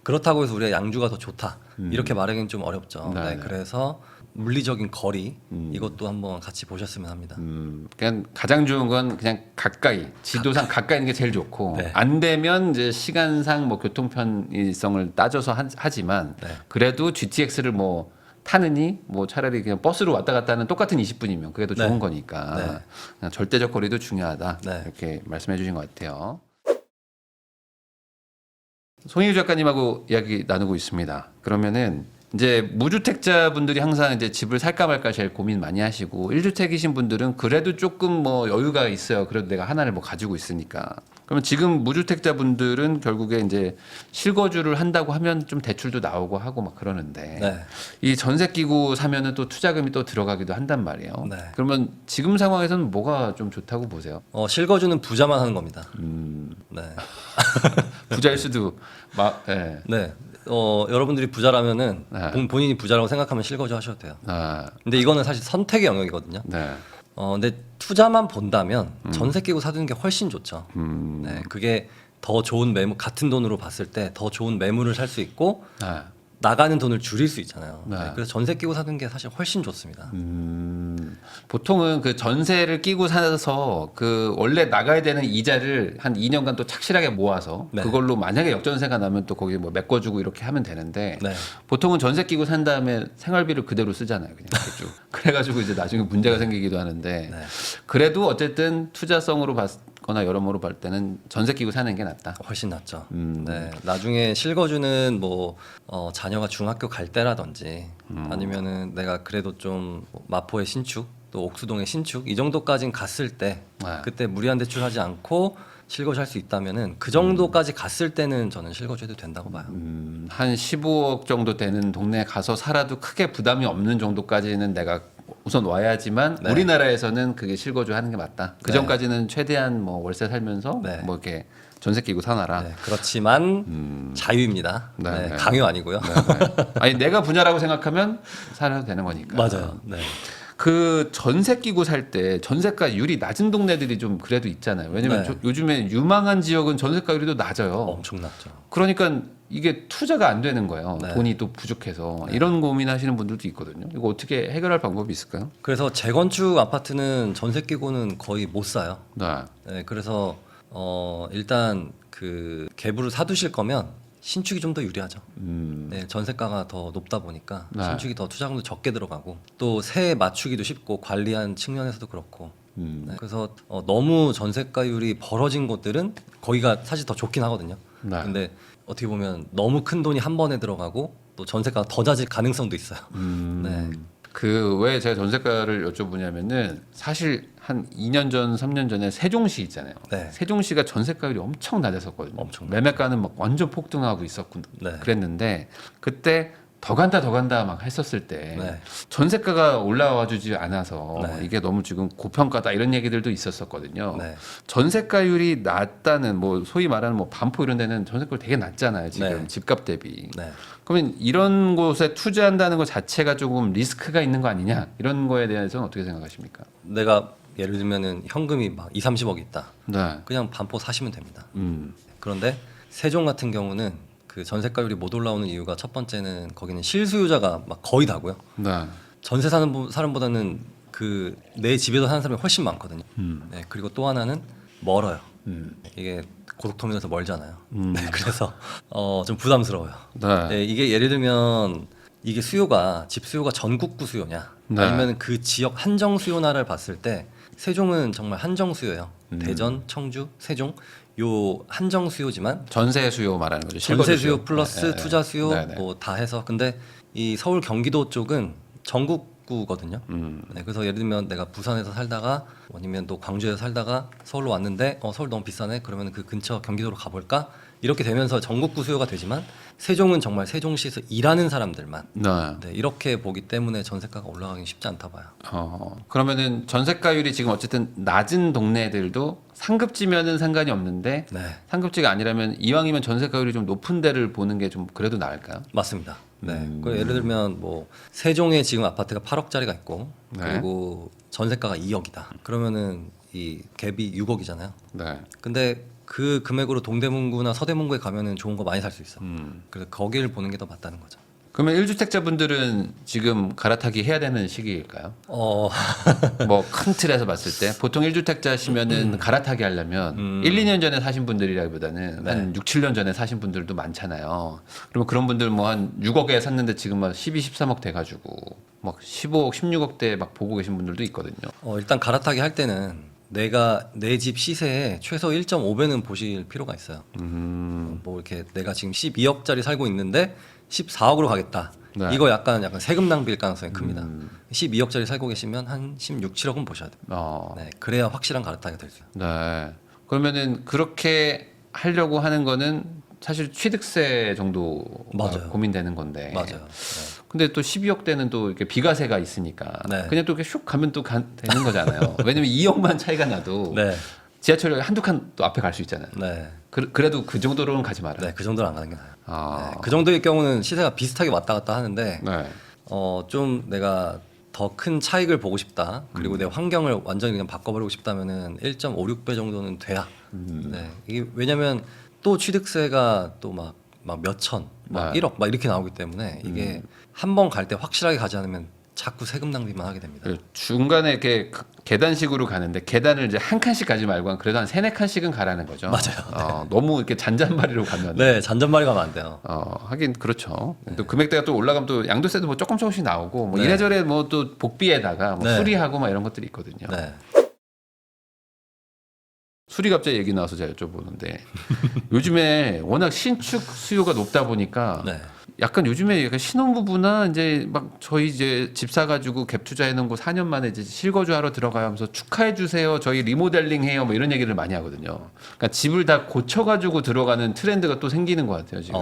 그렇다고 해서 우리가 양주가 더 좋다. 이렇게 말하기는 좀 어렵죠. 네, 네, 네. 그래서 물리적인 거리 이것도 한번 같이 보셨으면 합니다. 그냥 가장 좋은 건 그냥 가까이 지도상 가까이 있는 게 제일 좋고 네. 안 되면 이제 시간상 뭐 교통 편의성을 따져서 하지만 네. 그래도 GTX를 뭐 타느니 뭐 차라리 그냥 버스로 왔다 갔다 하는 똑같은 20분이면 그게 더 좋은 네. 거니까 네. 그냥 절대적 거리도 중요하다 네. 이렇게 말씀해 주신 것 같아요. 송희유 작가님하고 이야기 나누고 있습니다. 그러면은 이제 무주택자분들이 항상 이제 집을 살까 말까 제일 고민 많이 하시고 1주택이신 분들은 그래도 조금 뭐 여유가 있어요. 그래도 내가 하나를 뭐 가지고 있으니까. 그러면 지금 무주택자분들은 결국에 이제 실거주를 한다고 하면 좀 대출도 나오고 하고 막 그러는데 네. 이 전세기구 사면은 또 투자금이 또 들어가기도 한단 말이에요. 네. 그러면 지금 상황에서는 뭐가 좀 좋다고 보세요? 실거주는 부자만 하는 겁니다. 네. 부자일 수도 예. 네. 여러분들이 부자라면은 네. 본인이 부자라고 생각하면 실거주 하셔도 돼요. 아, 근데 이거는 사실 선택의 영역이거든요. 네. 근데 투자만 본다면 전세 끼고 사두는 게 훨씬 좋죠. 네, 그게 더 좋은 매물, 같은 돈으로 봤을 때 더 좋은 매물을 살 수 있고 아, 나가는 돈을 줄일 수 있잖아요. 네. 네, 그래서 전세 끼고 사는 게 사실 훨씬 좋습니다. 보통은 그 전세를 끼고 사서 그 원래 나가야 되는 이자를 한 2년간 또 착실하게 모아서 네. 그걸로 만약에 역전세가 나면 또 거기 뭐 메꿔주고 이렇게 하면 되는데 네. 보통은 전세 끼고 산 다음에 생활비를 그대로 쓰잖아요. 그냥 이렇게 쭉. 그래가지고 이제 나중에 문제가 생기기도 하는데 네. 그래도 어쨌든 투자성으로 봤거나 여러모로 볼 때는 전세 끼고 사는 게 낫다. 훨씬 낫죠. 네, 나중에 실거주는 뭐 자녀가 중학교 갈 때라든지 아니면은 내가 그래도 좀뭐 마포의 신축 또 옥수동의 신축 이 정도까진 갔을 때 네. 그때 무리한 대출하지 않고 실거주할 수 있다면은 그 정도까지 갔을 때는 저는 실거주해도 된다고 봐요. 한 15억 정도 되는 동네에 가서 살아도 크게 부담이 없는 정도까지는 내가 우선 와야지만 네. 우리나라에서는 그게 실거주 하는 게 맞다. 그 네. 전까지는 최대한 뭐 월세 살면서 네. 뭐 이렇게 전세 끼고 사놔라. 네, 그렇지만 자유입니다. 네, 네, 네. 강요 아니고요. 네, 네. 아니 내가 부자라고 생각하면 살아도 되는 거니까. 맞아요. 네. 그 전세 끼고 살 때 전세가율이 낮은 동네들이 좀 그래도 있잖아요. 왜냐면 네. 요즘에 유망한 지역은 전세가율이 낮아요. 엄청 낮죠. 그러니까 이게 투자가 안 되는 거예요. 네. 돈이 또 부족해서 이런 고민하시는 분들도 있거든요. 이거 어떻게 해결할 방법이 있을까요? 그래서 재건축 아파트는 전세 끼고는 거의 못 사요. 네. 네, 그래서 일단 그 계부를 사두실 거면 신축이 좀 더 유리하죠. 네, 전세가가 더 높다 보니까 네. 신축이 더 투자금도 적게 들어가고 또 세 맞추기도 쉽고 관리한 측면에서도 그렇고. 네, 그래서 너무 전세가율이 벌어진 곳들은 거기가 사실 더 좋긴 하거든요. 네. 근데 어떻게 보면 너무 큰 돈이 한 번에 들어가고 또 전세가가 더 낮을 가능성도 있어요. 네. 그 왜 제가 전세가를 여쭤보냐면은 사실 한 2년 전, 3년 전에 세종시 있잖아요. 네. 세종시가 전세가율이 엄청 낮았었거든요. 엄청 매매가는 막 완전 폭등하고 있었고 네. 그랬는데 그때 더 간다 막 했었을 때 네. 전세가가 올라와 주지 않아서 네. 이게 너무 지금 고평가다 이런 얘기들도 있었었거든요. 네. 전세가율이 낮다는 뭐 소위 말하는 뭐 반포 이런 데는 전세가율 되게 낮잖아요. 지금 네. 집값 대비. 네. 그러면 이런 곳에 투자한다는 것 자체가 조금 리스크가 있는 거 아니냐 이런 거에 대해서는 어떻게 생각하십니까? 내가 예를 들면은 현금이 막 2, 30억 있다. 네. 그냥 반포 사시면 됩니다. 그런데 세종 같은 경우는 그 전세가율이 못 올라오는 이유가 첫 번째는 거기는 실수요자가 막 거의 다고요. 네. 전세 사는 사람보다는 그 내 집에서 사는 사람이 훨씬 많거든요. 네, 그리고 또 하나는 멀어요. 이게 고속터미널에서 멀잖아요. 네, 그래서 좀 부담스러워요. 네. 네, 이게 예를 들면 이게 수요가 집 수요가 전국구 수요냐 네. 아니면 그 지역 한정 수요나를 봤을 때 세종은 정말 한정 수요예요. 대전, 청주, 세종 요 한정 수요지만 전세 수요 말하는 거죠. 전세 실거주 수요 플러스 네, 네. 투자 수요 네, 네. 뭐 다 해서 근데 이 서울 경기도 쪽은 전국구거든요. 네, 그래서 예를 들면 내가 부산에서 살다가 아니면 또 광주에서 살다가 서울로 왔는데 서울 너무 비싸네. 그러면 그 근처 경기도로 가볼까? 이렇게 되면서 전국구 수요가 되지만 세종은 정말 세종시에서 일하는 사람들만 네. 네, 이렇게 보기 때문에 전세가가 올라가기 쉽지 않다 봐요. 그러면은 전세가율이 지금 어쨌든 낮은 동네들도 상급지면은 상관이 없는데 네, 상급지가 아니라면 이왕이면 전세가율이 좀 높은 데를 보는 게 좀 그래도 나을까요? 맞습니다. 네, 그 예를 들면 뭐 세종에 지금 아파트가 8억짜리가 있고 네. 그리고 전세가가 2억이다. 그러면은 이 갭이 6억이잖아요. 네. 근데 그 금액으로 동대문구나 서대문구에 가면은 좋은 거 많이 살 수 있어. 그래서 거기를 보는 게 더 맞다는 거죠. 그러면 1주택자분들은 지금 갈아타기 해야 되는 시기일까요? 어, 뭐 큰 틀에서 봤을 때 보통 1주택자시면은 갈아타기 하려면 1, 2년 전에 사신 분들이라기보다는 네. 한 6, 7년 전에 사신 분들도 많잖아요. 그러면 그런 분들 뭐 한 6억에 샀는데 지금 막 12, 13억 돼 가지고 막 15억, 16억대 막 보고 계신 분들도 있거든요. 일단 갈아타기 할 때는 내가 내 집 시세에 최소 1.5배는 보실 필요가 있어요. 뭐 이렇게 내가 지금 12억짜리 살고 있는데 14억으로 가겠다. 네. 이거 약간 세금 낭비일 가능성이 큽니다. 12억짜리 살고 계시면 한 16, 7억은 보셔야 돼요. 네, 그래야 확실한 갈아타기가 될 수 있어요. 네. 그러면은 그렇게 하려고 하는 거는 사실 취득세 정도가 맞아요. 고민되는 건데. 맞아요. 네. 근데 또 12억대는 또 이렇게 비과세가 있으니까 네. 그냥 또 이렇게 슉 가면 또 되는 거잖아요. 왜냐면 2억만 차이가 나도 네. 지하철이 한두 칸 또 앞에 갈 수 있잖아요. 네. 그래도 그 정도로는 가지 말아요. 네, 그 정도는 안 가는 게 나아요. 아. 네, 그 정도의 경우는 시세가 비슷하게 왔다 갔다 하는데 네. 좀 내가 더 큰 차익을 보고 싶다. 그리고 내 환경을 완전히 그냥 바꿔버리고 싶다면은 1.56배 정도는 돼야. 네, 이게 왜냐면 또 취득세가 또 막 몇천, 막 네. 1억 막 이렇게 나오기 때문에 이게 한 번 갈 때 확실하게 가지 않으면 자꾸 세금 낭비만 하게 됩니다. 그리고 중간에 이렇게 계단식으로 가는데 계단을 이제 한 칸씩 가지 말고 그래도 한 3-4칸씩은 가라는 거죠. 맞아요. 너무 이렇게 잔잔바리로 가면 네, 잔잔말이 가면 안 돼요. 하긴 그렇죠. 또 금액대가 또 올라가면 또 양도세도 뭐 조금씩 나오고 뭐 네. 이래저래 뭐 또 복비에다가 뭐 네. 수리하고 막 이런 것들이 있거든요. 네. 수리 갑자기 얘기 나와서 제가 여쭤보는데 요즘에 워낙 신축 수요가 높다 보니까 네. 약간 요즘에 약간 신혼부부나 이제 막 저희 이제 집 사가지고 갭 투자해 놓은 거 4년 만에 이제 실거주하러 들어가요 하면서 축하해 주세요. 저희 리모델링 해요. 뭐 이런 얘기를 많이 하거든요. 그러니까 집을 다 고쳐가지고 들어가는 트렌드가 또 생기는 것 같아요 지금.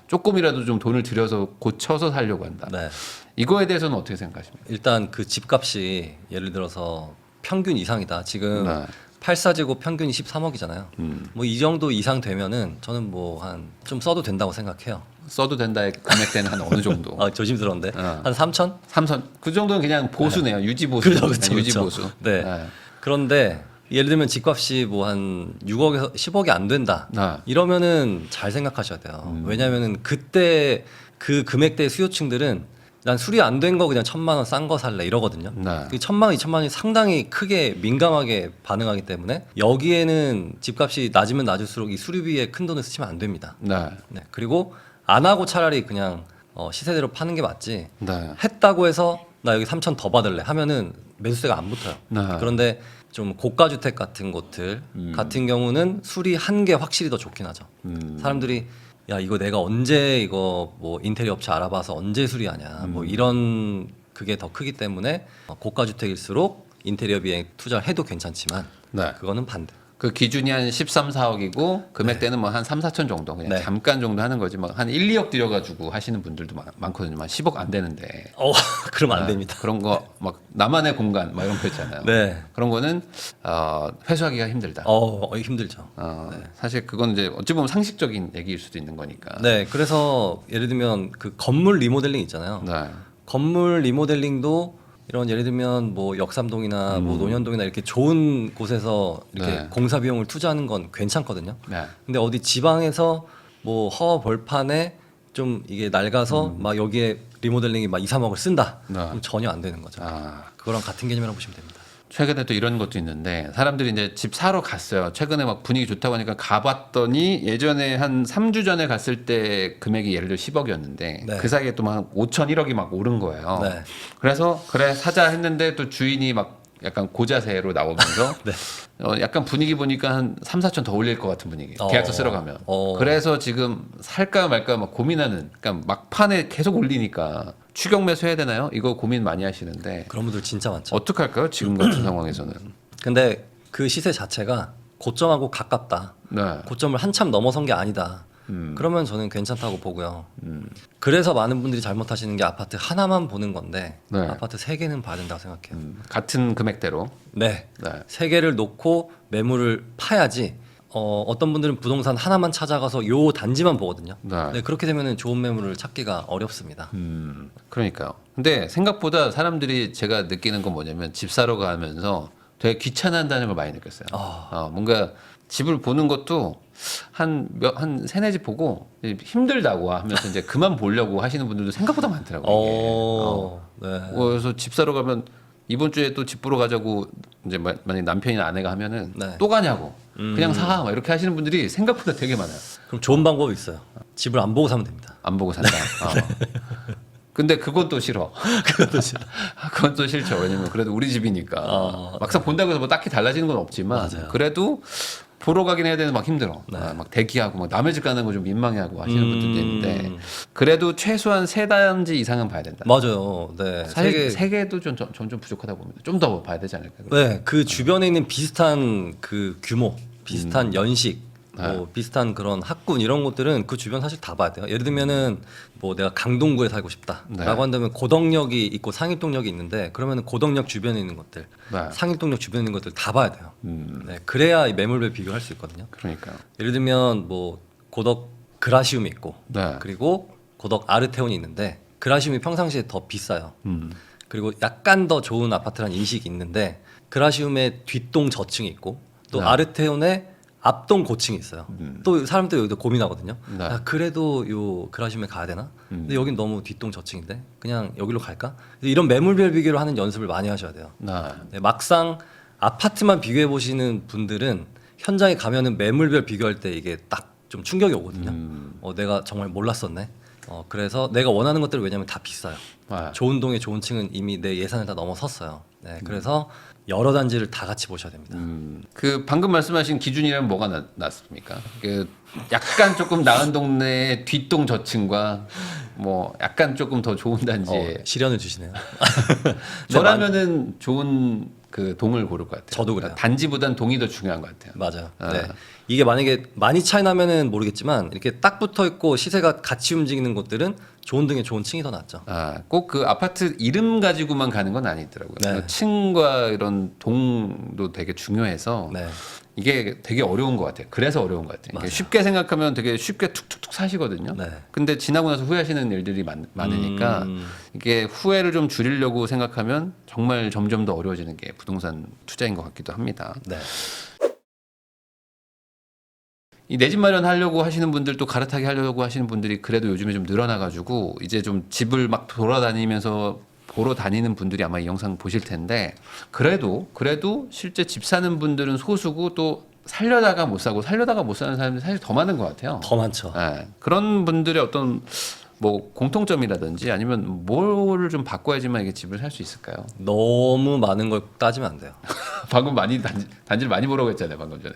조금이라도 좀 돈을 들여서 고쳐서 살려고 한다. 네. 이거에 대해서는 어떻게 생각하십니까? 일단 그 집값이 예를 들어서 평균 이상이다. 지금 네. 84제곱 평균이 13억이잖아요. 뭐 이 정도 이상 되면은 저는 뭐 한 좀 써도 된다고 생각해요. 써도 된다의 금액대는 한 어느 정도? 조심스러운데 어. 한 3천? 삼선 그 정도는 그냥 보수네요. 유지 보수. 그죠, 그죠, 유지 그죠. 보수. 네. 그런데 예를 들면 집값이 뭐 한 6억에서 10억이 안 된다. 네. 이러면은 잘 생각하셔야 돼요. 왜냐면은 그때 그 금액대 수요층들은 난 수리 안 된 거 그냥 1,000만 원 싼 거 살래 이러거든요. 네. 그 1,000만 원, 2,000만 원이 상당히 크게 민감하게 반응하기 때문에 여기에는 집값이 낮으면 낮을수록 이 수리비에 큰 돈을 쓰시면 안 됩니다. 네. 네. 그리고 안 하고 차라리 그냥 시세대로 파는 게 맞지. 네. 했다고 해서 나 여기 3천 더 받을래 하면은 매수세가 안 붙어요. 네. 그런데 좀 고가 주택 같은 곳들 같은 경우는 수리한 게 확실히 더 좋긴 하죠. 사람들이 야 이거 내가 언제 이거 뭐 인테리어 업체 알아봐서 언제 수리하냐 뭐 이런 그게 더 크기 때문에 고가 주택일수록 인테리어비에 투자를 해도 괜찮지만 네. 그거는 반대. 그 기준이 한 13, 4억이고 금액대는 뭐 한 3, 4천 정도 그냥 네. 잠깐 정도 하는 거지 막 한 1, 2억 들여가지고 하시는 분들도 많거든요. 한 10억 안 되는데 그러면 안 됩니다. 그런 거 막 나만의 공간 막 이런 거 있잖아요. 네. 그런 거는 회수하기가 힘들다. 힘들죠. 사실 그건 이제 어찌 보면 상식적인 얘기일 수도 있는 거니까. 네, 그래서 예를 들면 그 건물 리모델링 있잖아요. 네. 건물 리모델링도 이런 예를 들면 뭐 역삼동이나 뭐 논현동이나 이렇게 좋은 곳에서 이렇게 네. 공사 비용을 투자하는 건 괜찮거든요. 네. 근데 어디 지방에서 뭐 허 벌판에 좀 이게 낡아서 막 여기에 리모델링이 막 2, 3억을 쓴다. 네. 그럼 전혀 안 되는 거죠. 그거랑 같은 개념이라고 보시면 됩니다. 최근에 또 이런 것도 있는데 사람들이 이제 집 사러 갔어요. 최근에 막 분위기 좋다고 하니까 가봤더니 예전에 한 3주 전에 갔을 때 금액이 예를 들어 10억이었는데 네. 그 사이에 또 막 5천, 1억이 막 오른 거예요. 네. 그래서 그래 사자 했는데 또 주인이 막 약간 고자세로 나오면서 네. 약간 분위기 보니까 한 3, 4천 더 올릴 것 같은 분위기. 계약서 쓰러 가면. 그래서 지금 살까 말까 막 고민하는. 그러니까 막판에 계속 올리니까 추격 매수해야 되나요? 이거 고민 많이 하시는데 그런 분들 진짜 많죠. 어떻게 할까요? 지금 같은 상황에서는. 근데 그 시세 자체가 고점하고 가깝다. 네. 고점을 한참 넘어선 게 아니다. 그러면 저는 괜찮다고 보고요. 그래서 많은 분들이 잘못하시는 게 아파트 하나만 보는 건데 네. 아파트 3개는 봐야 된다고 생각해요. 같은 금액대로. 네. 네. 3개를 놓고 매물을 파야지 어떤 분들은 부동산 하나만 찾아가서 요 단지만 보거든요. 네. 네, 그렇게 되면 좋은 매물을 찾기가 어렵습니다. 그러니까요. 근데 생각보다 사람들이 제가 느끼는 건 뭐냐면 집 사러 가면서 되게 귀찮아한다는 걸 많이 느꼈어요. 뭔가 집을 보는 것도 한 세네 집 보고 힘들다고 하면서 이제 그만 보려고 하시는 분들도 생각보다 많더라고요. 네. 그래서 집 사러 가면 이번 주에 또 집 보러 가자고 이제 만약 남편이나 아내가 하면은 네. 또 가냐고 그냥 사 막 이렇게 하시는 분들이 생각보다 되게 많아요. 그럼 좋은 방법이 있어요. 집을 안 보고 사면 됩니다. 안 보고 산다. 근데 그건 또 싫어. 그것도 싫어. 그건 또 싫죠. 왜냐면 그래도 우리 집이니까. 막상 본다고 해서 뭐 딱히 달라지는 건 없지만 맞아요. 그래도 보러 가긴 해야 되는 막 힘들어. 막 대기하고 막 남의 집 가는 거 좀 민망해하고 하시는 분들도 있는데 그래도 최소한 3단지 이상은 봐야 된다. 맞아요. 네. 사실 3개도 좀 부족하다고 봅니다. 좀 더 봐야 되지 않을까. 네, 그 주변에 있는 비슷한 그 규모, 비슷한 연식 네. 뭐 비슷한 그런 학군 이런 것들은 그 주변 사실 다 봐야 돼요. 예를 들면은 뭐 내가 강동구에 살고 싶다라고 네. 한다면 고덕역이 있고 상일동역이 있는데 그러면은 고덕역 주변에 있는 것들, 네. 상일동역 주변에 있는 것들 다 봐야 돼요. 네, 그래야 이 매물별 비교할 수 있거든요. 그러니까. 예를 들면 뭐 고덕 그라시움이 있고 네. 그리고 고덕 아르테온이 있는데 그라시움이 평상시에 더 비싸요. 음. 그리고 약간 더 좋은 아파트라는 인식이 있는데 그라시움의 뒷동 저층이 있고 또 네. 아르테온의 앞동 고층이 있어요. 또 사람들이 여기도 고민하거든요. 네. 아, 그래도 요 그라시움에 가야 되나? 근데 여긴 너무 뒷동 저층인데 그냥 여기로 갈까? 이런 매물별 비교를 하는 연습을 많이 하셔야 돼요. 네. 네, 막상 아파트만 비교해 보시는 분들은 현장에 가면은 매물별 비교할 때 이게 딱 좀 충격이 오거든요. 내가 정말 몰랐었네. 그래서 내가 원하는 것들은 왜냐면 다 비싸요. 네. 좋은 동의 좋은 층은 이미 내 예산을 다 넘어섰어요. 네, 그래서 여러 단지를 다 같이 보셔야 됩니다. 그 방금 말씀하신 기준이라면 뭐가 낫습니까? 그 약간 조금 나은 동네의 뒷동 저층과 뭐 약간 조금 더 좋은 단지에 시련을 주시네요. 저라면은 좋은 그 동을 고를 것 같아요. 저도 그래요. 단지보단 동이 더 중요한 것 같아요. 맞아요. 아. 네. 이게 만약에 많이 차이 나면은 모르겠지만 이렇게 딱 붙어 있고 시세가 같이 움직이는 곳들은 좋은 등에 좋은 층이 더 낫죠. 꼭 그 아파트 이름 가지고만 가는 건 아니더라고요. 네. 그 층과 이런 동도 되게 중요해서 네. 이게 되게 어려운 것 같아요. 그래서 어려운 것 같아요. 이게 쉽게 생각하면 되게 쉽게 툭툭툭 사시거든요. 네. 근데 지나고 나서 후회하시는 일들이 많으니까 이게 후회를 좀 줄이려고 생각하면 정말 점점 더 어려워지는 게 부동산 투자인 것 같기도 합니다. 네. 이 내 집 마련하려고 하시는 분들 또 갈아타기 하려고 하시는 분들이 그래도 요즘에 좀 늘어나가지고 이제 좀 집을 막 돌아다니면서 보러 다니는 분들이 아마 이 영상 보실 텐데 그래도 실제 집 사는 분들은 소수고 또 살려다가 못 사고 살려다가 못 사는 사람들이 사실 더 많은 것 같아요. 더 많죠. 예, 그런 분들의 어떤 뭐 공통점이라든지 아니면 뭐를 좀 바꿔야지만 이게 집을 살 수 있을까요? 너무 많은 걸 따지면 안 돼요. 방금 많이 단지를 많이 보라고 했잖아요, 방금 전에.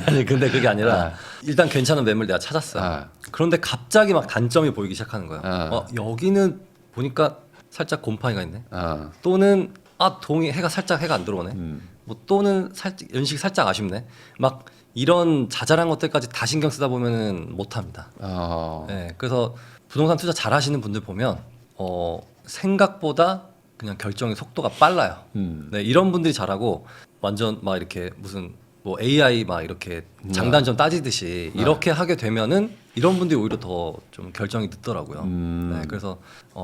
아니 근데 그게 아니라 일단 괜찮은 매물 내가 찾았어요. 아. 그런데 갑자기 막 단점이 보이기 시작하는 거예요. 아. 여기는 보니까 살짝 곰팡이가 있네. 아, 또는 동이 해가 안 들어오네. 뭐 또는 살짝 연식이 살짝 아쉽네. 막 이런 자잘한 것들까지 다 신경 쓰다 보면은 못 합니다. 네, 그래서 부동산 투자 잘 하시는 분들 보면 생각보다 그냥 결정의 속도가 빨라요. 네, 이런 분들이 잘하고 완전 막 이렇게 무슨 뭐 AI 막 이렇게 장단점 따지듯이 이렇게 하게 되면은 이런 분들이 오히려 더 좀 결정이 늦더라고요. 네, 그래서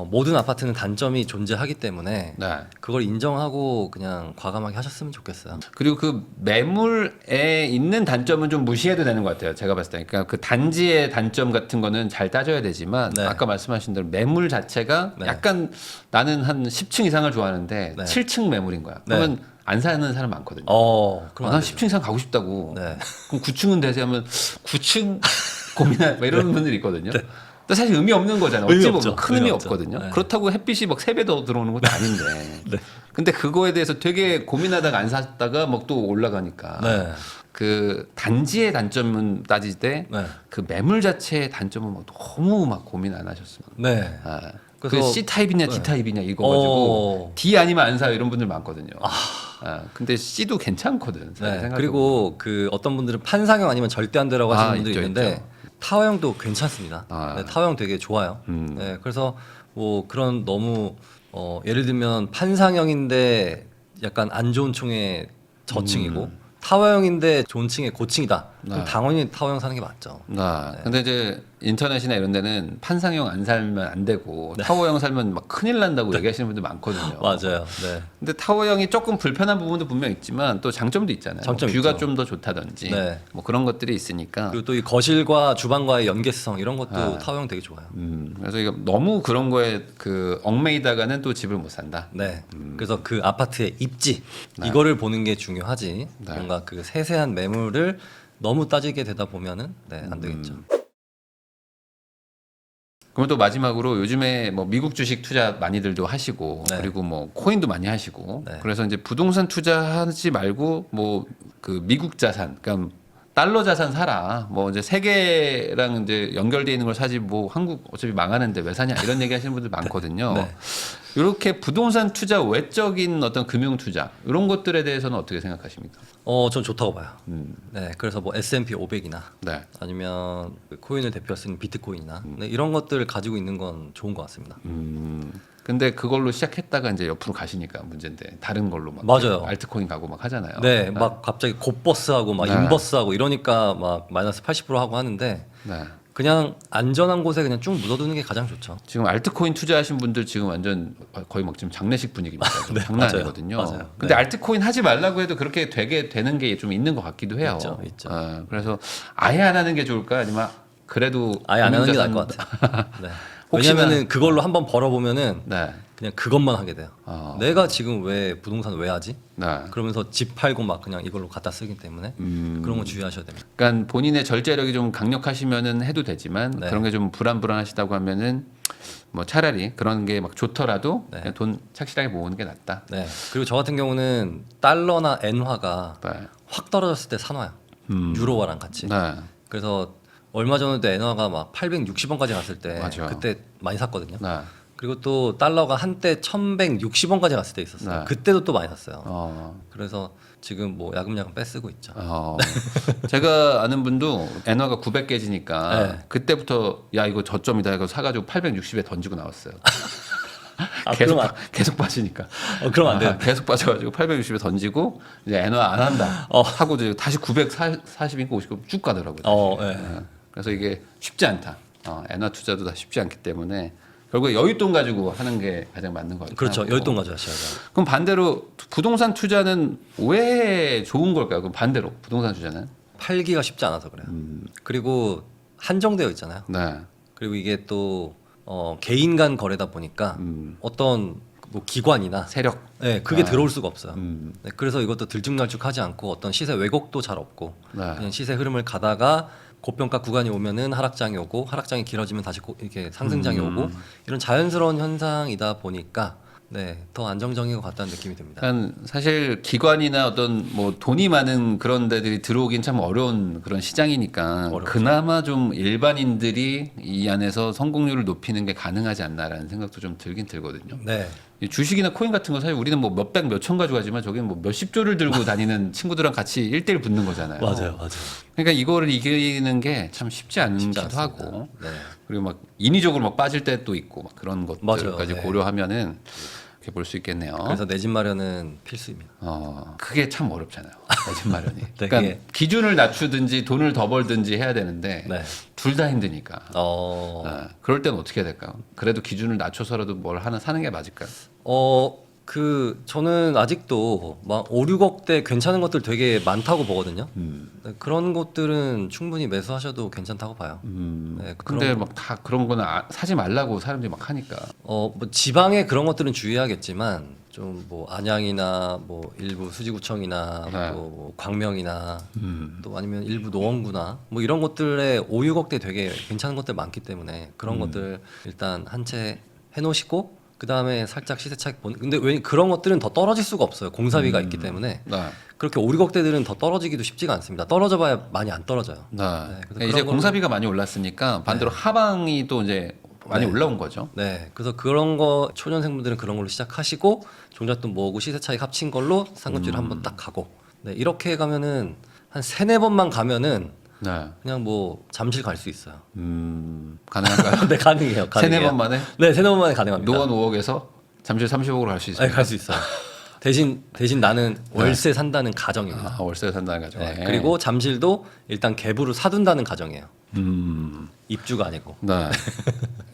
모든 아파트는 단점이 존재하기 때문에 네. 그걸 인정하고 그냥 과감하게 하셨으면 좋겠어요. 그리고 그 매물에 있는 단점은 좀 무시해도 되는 것 같아요. 제가 봤을 때. 그러니까 그 단지의 단점 같은 거는 잘 따져야 되지만 네. 아까 말씀하신 대로 매물 자체가 네. 약간 나는 한 10층 이상을 좋아하는데 네. 7층 매물인 거야. 네. 그러면 안 사는 사람 많거든요. 그럼 난 안 되죠. 10층 이상 가고 싶다고. 네. 그럼 9층은 되세하면 9층 고민할 뭐 이런 분들이 있거든요. 근데 사실 의미 없는 거잖아요. 의미 어찌 보면 없죠. 큰 의미 의미 없죠. 없거든요. 네. 그렇다고 햇빛이 막 3배 더 들어오는 것도 아닌데. 네. 근데 그거에 대해서 되게 고민하다가 안 샀다가 막 또 올라가니까. 네. 그 단지의 단점은 따질 때 그 네. 매물 자체의 단점은 막 너무 막 고민 안 하셨으면. 네. 그 그래서- C 타입이냐 D 네. 타입이냐 이거 가지고 어. D 아니면 안 사요 이런 분들 많거든요. 근데 C도 괜찮거든. 네. 생각해보면. 그리고 그 어떤 분들은 판상형 아니면 절대 안 되라고 하시는 분들이 있죠, 있는데 있죠. 타워형도 괜찮습니다. 네, 타워형 되게 좋아요. 네, 그래서 뭐 그런 너무 예를 들면 판상형인데 약간 안 좋은 층의 저층이고 타워형인데 좋은 층의 고층이다. 그럼 네. 당연히 타워형 사는 게 맞죠. 근데 이제 인터넷이나 이런 데는 판상형 안 살면 안 되고 타워형 살면 막 큰일 난다고 얘기하시는 분들 많거든요. 맞아요. 네. 근데 타워형이 조금 불편한 부분도 분명 있지만 또 장점도 있잖아요. 장점 뷰가 있죠. 좀 더 좋다든지 네. 뭐 그런 것들이 있으니까. 그리고 또 이 거실과 주방과의 연계성 이런 것도 타워형 되게 좋아요. 그래서 이거 너무 그런 거에 그 얽매이다가는 또 집을 못 산다. 네. 그래서 그 아파트의 입지 이거를 보는 게 중요하지. 뭔가 그 세세한 매물을 너무 따지게 되다 보면은 안 되겠죠. 그러면 또 마지막으로 요즘에 뭐 미국 주식 투자 많이들도 하시고 네. 그리고 뭐 코인도 많이 하시고 네. 그래서 이제 부동산 투자하지 말고 뭐 그 미국 자산 그러니까 달러 자산 사라. 뭐 이제 세계랑 이제 연결돼 있는 걸 사지 뭐 한국 어차피 망하는데 왜 사냐 이런 얘기 하시는 분들 많거든요. 네. 이렇게 부동산 투자 외적인 어떤 금융 투자 이런 것들에 대해서는 어떻게 생각하십니까? 전 좋다고 봐요. 네, 그래서 뭐 S&P 500이나 네. 아니면 코인을 대표할 수 있는 비트코인이나 네, 이런 것들을 가지고 있는 건 좋은 것 같습니다. 근데 그걸로 시작했다가 이제 옆으로 가시니까 문제인데 다른 걸로 막 맞아요. 알트코인 가고 막 하잖아요. 네, 막 갑자기 곧버스하고 막 네. 인버스하고 이러니까 막 마이너스 80% 하고 하는데 네. 그냥 안전한 곳에 그냥 쭉 묻어두는 게 가장 좋죠. 지금 알트코인 투자하신 분들 지금 완전 거의 막 지금 장례식 분위기입니다. 네, 장난 맞아요. 아니거든요. 맞아요. 근데 네. 알트코인 하지 말라고 해도 그렇게 되게 되는 게 좀 있는 것 같기도 해요. 있죠. 그래서 아예 안 하는 게 좋을까 아니면 그래도 아예 안 하는 게 나을 금융자산- 것 같아요. 네. 혹시나- 왜냐면은 그걸로 한번 벌어보면은 네. 그냥 그것만 하게 돼요. 어. 내가 지금 왜 부동산 왜 하지? 네. 그러면서 집 팔고 막 그냥 이걸로 갖다 쓰기 때문에 그런 거 주의하셔야 됩니다. 그러니까 본인의 절제력이 좀 강력하시면은 해도 되지만 네. 그런 게 좀 불안불안하시다고 하면은 뭐 차라리 그런 게 막 좋더라도 네. 그냥 돈 착실하게 모으는 게 낫다. 네. 그리고 저 같은 경우는 달러나 엔화가 네. 확 떨어졌을 때 사놔요. 유로화랑 같이. 네. 그래서 얼마 전에도 엔화가 막 860원까지 갔을 때 맞아요. 그때 많이 샀거든요. 네. 그리고 또 달러가 한때 1160원까지 갔을 때 있었어요. 네. 그때도 또 많이 샀어요. 어. 그래서 지금 뭐 야금야금 빼쓰고 있죠. 제가 아는 분도 엔화가 900깨지니까 네. 그때부터 야 이거 저점이다 이거 사가지고 860에 던지고 나왔어요. 계속 빠지니까. 그러면 안 돼요. 계속 빠져가지고 860에 던지고 이제 엔화 안 한다 하고 이제 다시 940인가 50고 쭉 가더라고요. 네. 그래서 이게 쉽지 않다. 엔화 투자도 다 쉽지 않기 때문에 결국에 여윳돈 가지고 하는 게 가장 맞는 것 같아요. 그렇죠. 여윳돈 가져가셔야죠. 그럼 반대로 부동산 투자는 왜 좋은 걸까요? 그럼 반대로 부동산 투자는? 팔기가 쉽지 않아서 그래요. 그리고 한정되어 있잖아요. 네. 그리고 이게 또 개인 간 거래다 보니까 어떤 뭐 기관이나 세력. 네, 그게 아. 들어올 수가 없어요. 네, 그래서 이것도 들쭉날쭉하지 않고 어떤 시세 왜곡도 잘 없고 네. 그냥 시세 흐름을 가다가 고평가 구간이 오면은 하락장이 오고 하락장이 길어지면 다시 이렇게 상승장이 오고 이런 자연스러운 현상이다 보니까 네, 더 안정적인 것 같다는 느낌이 듭니다. 그러니까 사실 기관이나 어떤 뭐 돈이 많은 그런 데들이 들어오긴 참 어려운 그런 시장이니까 어렵죠. 그나마 좀 일반인들이 이 안에서 성공률을 높이는 게 가능하지 않나라는 생각도 좀 들긴 들거든요. 네, 이 주식이나 코인 같은 거 사실 우리는 뭐 몇백 몇천 가지고 하지만 저기는 뭐 몇십 조를 들고 다니는 친구들랑 같이 1대1 붙는 거잖아요. 맞아요. 그러니까 이거를 이기는 게 참 쉽지 않기도 않습니다. 하고 네. 그리고 막 인위적으로 막 빠질 때도 있고 막 그런 것들까지 맞아요. 네. 고려하면은 이렇게 볼 수 있겠네요. 그래서 내 집 마련은 필수입니다. 그게 참 어렵잖아요. 내 집 마련이. 네, 그러니까 그게- 기준을 낮추든지 돈을 더 벌든지 해야 되는데 네. 둘 다 힘드니까. 그럴 때는 어떻게 해야 될까요? 그래도 기준을 낮춰서라도 뭘 하나 사는 게 맞을까요? 저는 아직도 막 5, 6억대 괜찮은 것들 되게 많다고 보거든요. 네, 그런 것들은 충분히 매수하셔도 괜찮다고 봐요. 네, 근데 그런 막 다 그런 거는 사지 말라고 사람들이 막 하니까. 뭐 지방에 그런 것들은 주의하겠지만 좀 뭐 안양이나 뭐 일부 수지구청이나 네. 뭐 광명이나 또 아니면 일부 노원구나 뭐 이런 곳들에 5, 6억대 되게 괜찮은 것들 많기 때문에 그런 것들 일단 한 채 해놓으시고 그 다음에 살짝 시세 차익 보는. 근데 왜 그런 것들은 더 떨어질 수가 없어요. 공사비가 있기 때문에 네. 그렇게 5, 6억대들은 더 떨어지기도 쉽지가 않습니다. 떨어져봐야 많이 안 떨어져요. 네. 그래서 그러니까 이제 그런 공사비가 많이 올랐으니까 반대로 하방이 또 이제 많이 네. 올라온 거죠. 네, 그래서 그런 거 초년생분들은 그런 걸로 시작하시고 종잣돈 모으고 시세 차익 합친 걸로 상급지를 한번 딱 가고 네, 이렇게 가면은 한 3-4번만 가면은 네. 그냥 뭐 잠실 갈 수 있어요. 가능할까요? 네, 가능해요. 세네 가능해요. 번 만에 네, 3-4번 만에 가능합니다. 노원 5억에서 잠실 30억으로 갈 수 있어요. 네, 갈 수 있어요. 대신 나는 월세 산다는 가정입니다. 월세 산다는 거죠. 네, 그리고 잠실도 일단 갭으로 사둔다는 가정이에요. 음. 입주가 아니고. 네.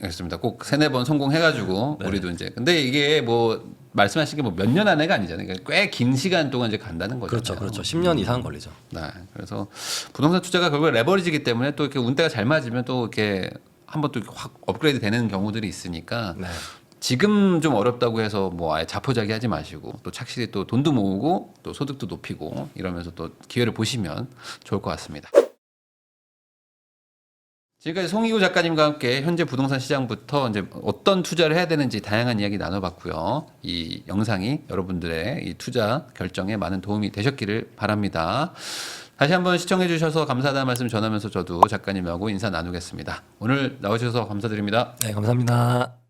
알겠습니다. 꼭 3-4번 성공해가지고 네. 우리도 이제 근데 이게 뭐 말씀하신 게 뭐 몇 년 안에가 아니잖아요. 그러니까 꽤 긴 시간 동안 이제 간다는 거죠. 그렇죠, 그렇죠. 10년 이상 걸리죠. 네. 그래서 부동산 투자가 결국 레버리지기 때문에 또 이렇게 운대가 잘 맞으면 또 이렇게 한번 또 이렇게 확 업그레이드 되는 경우들이 있으니까 네. 지금 좀 어렵다고 해서 뭐 아예 자포자기 하지 마시고 또 착실히 또 돈도 모으고 또 소득도 높이고 이러면서 또 기회를 보시면 좋을 것 같습니다. 지금까지 송희구 작가님과 함께 현재 부동산 시장부터 이제 어떤 투자를 해야 되는지 다양한 이야기 나눠봤고요. 이 영상이 여러분들의 이 투자 결정에 많은 도움이 되셨기를 바랍니다. 다시 한번 시청해 주셔서 감사하다는 말씀 전하면서 저도 작가님하고 인사 나누겠습니다. 오늘 나오셔서 감사드립니다. 네, 감사합니다.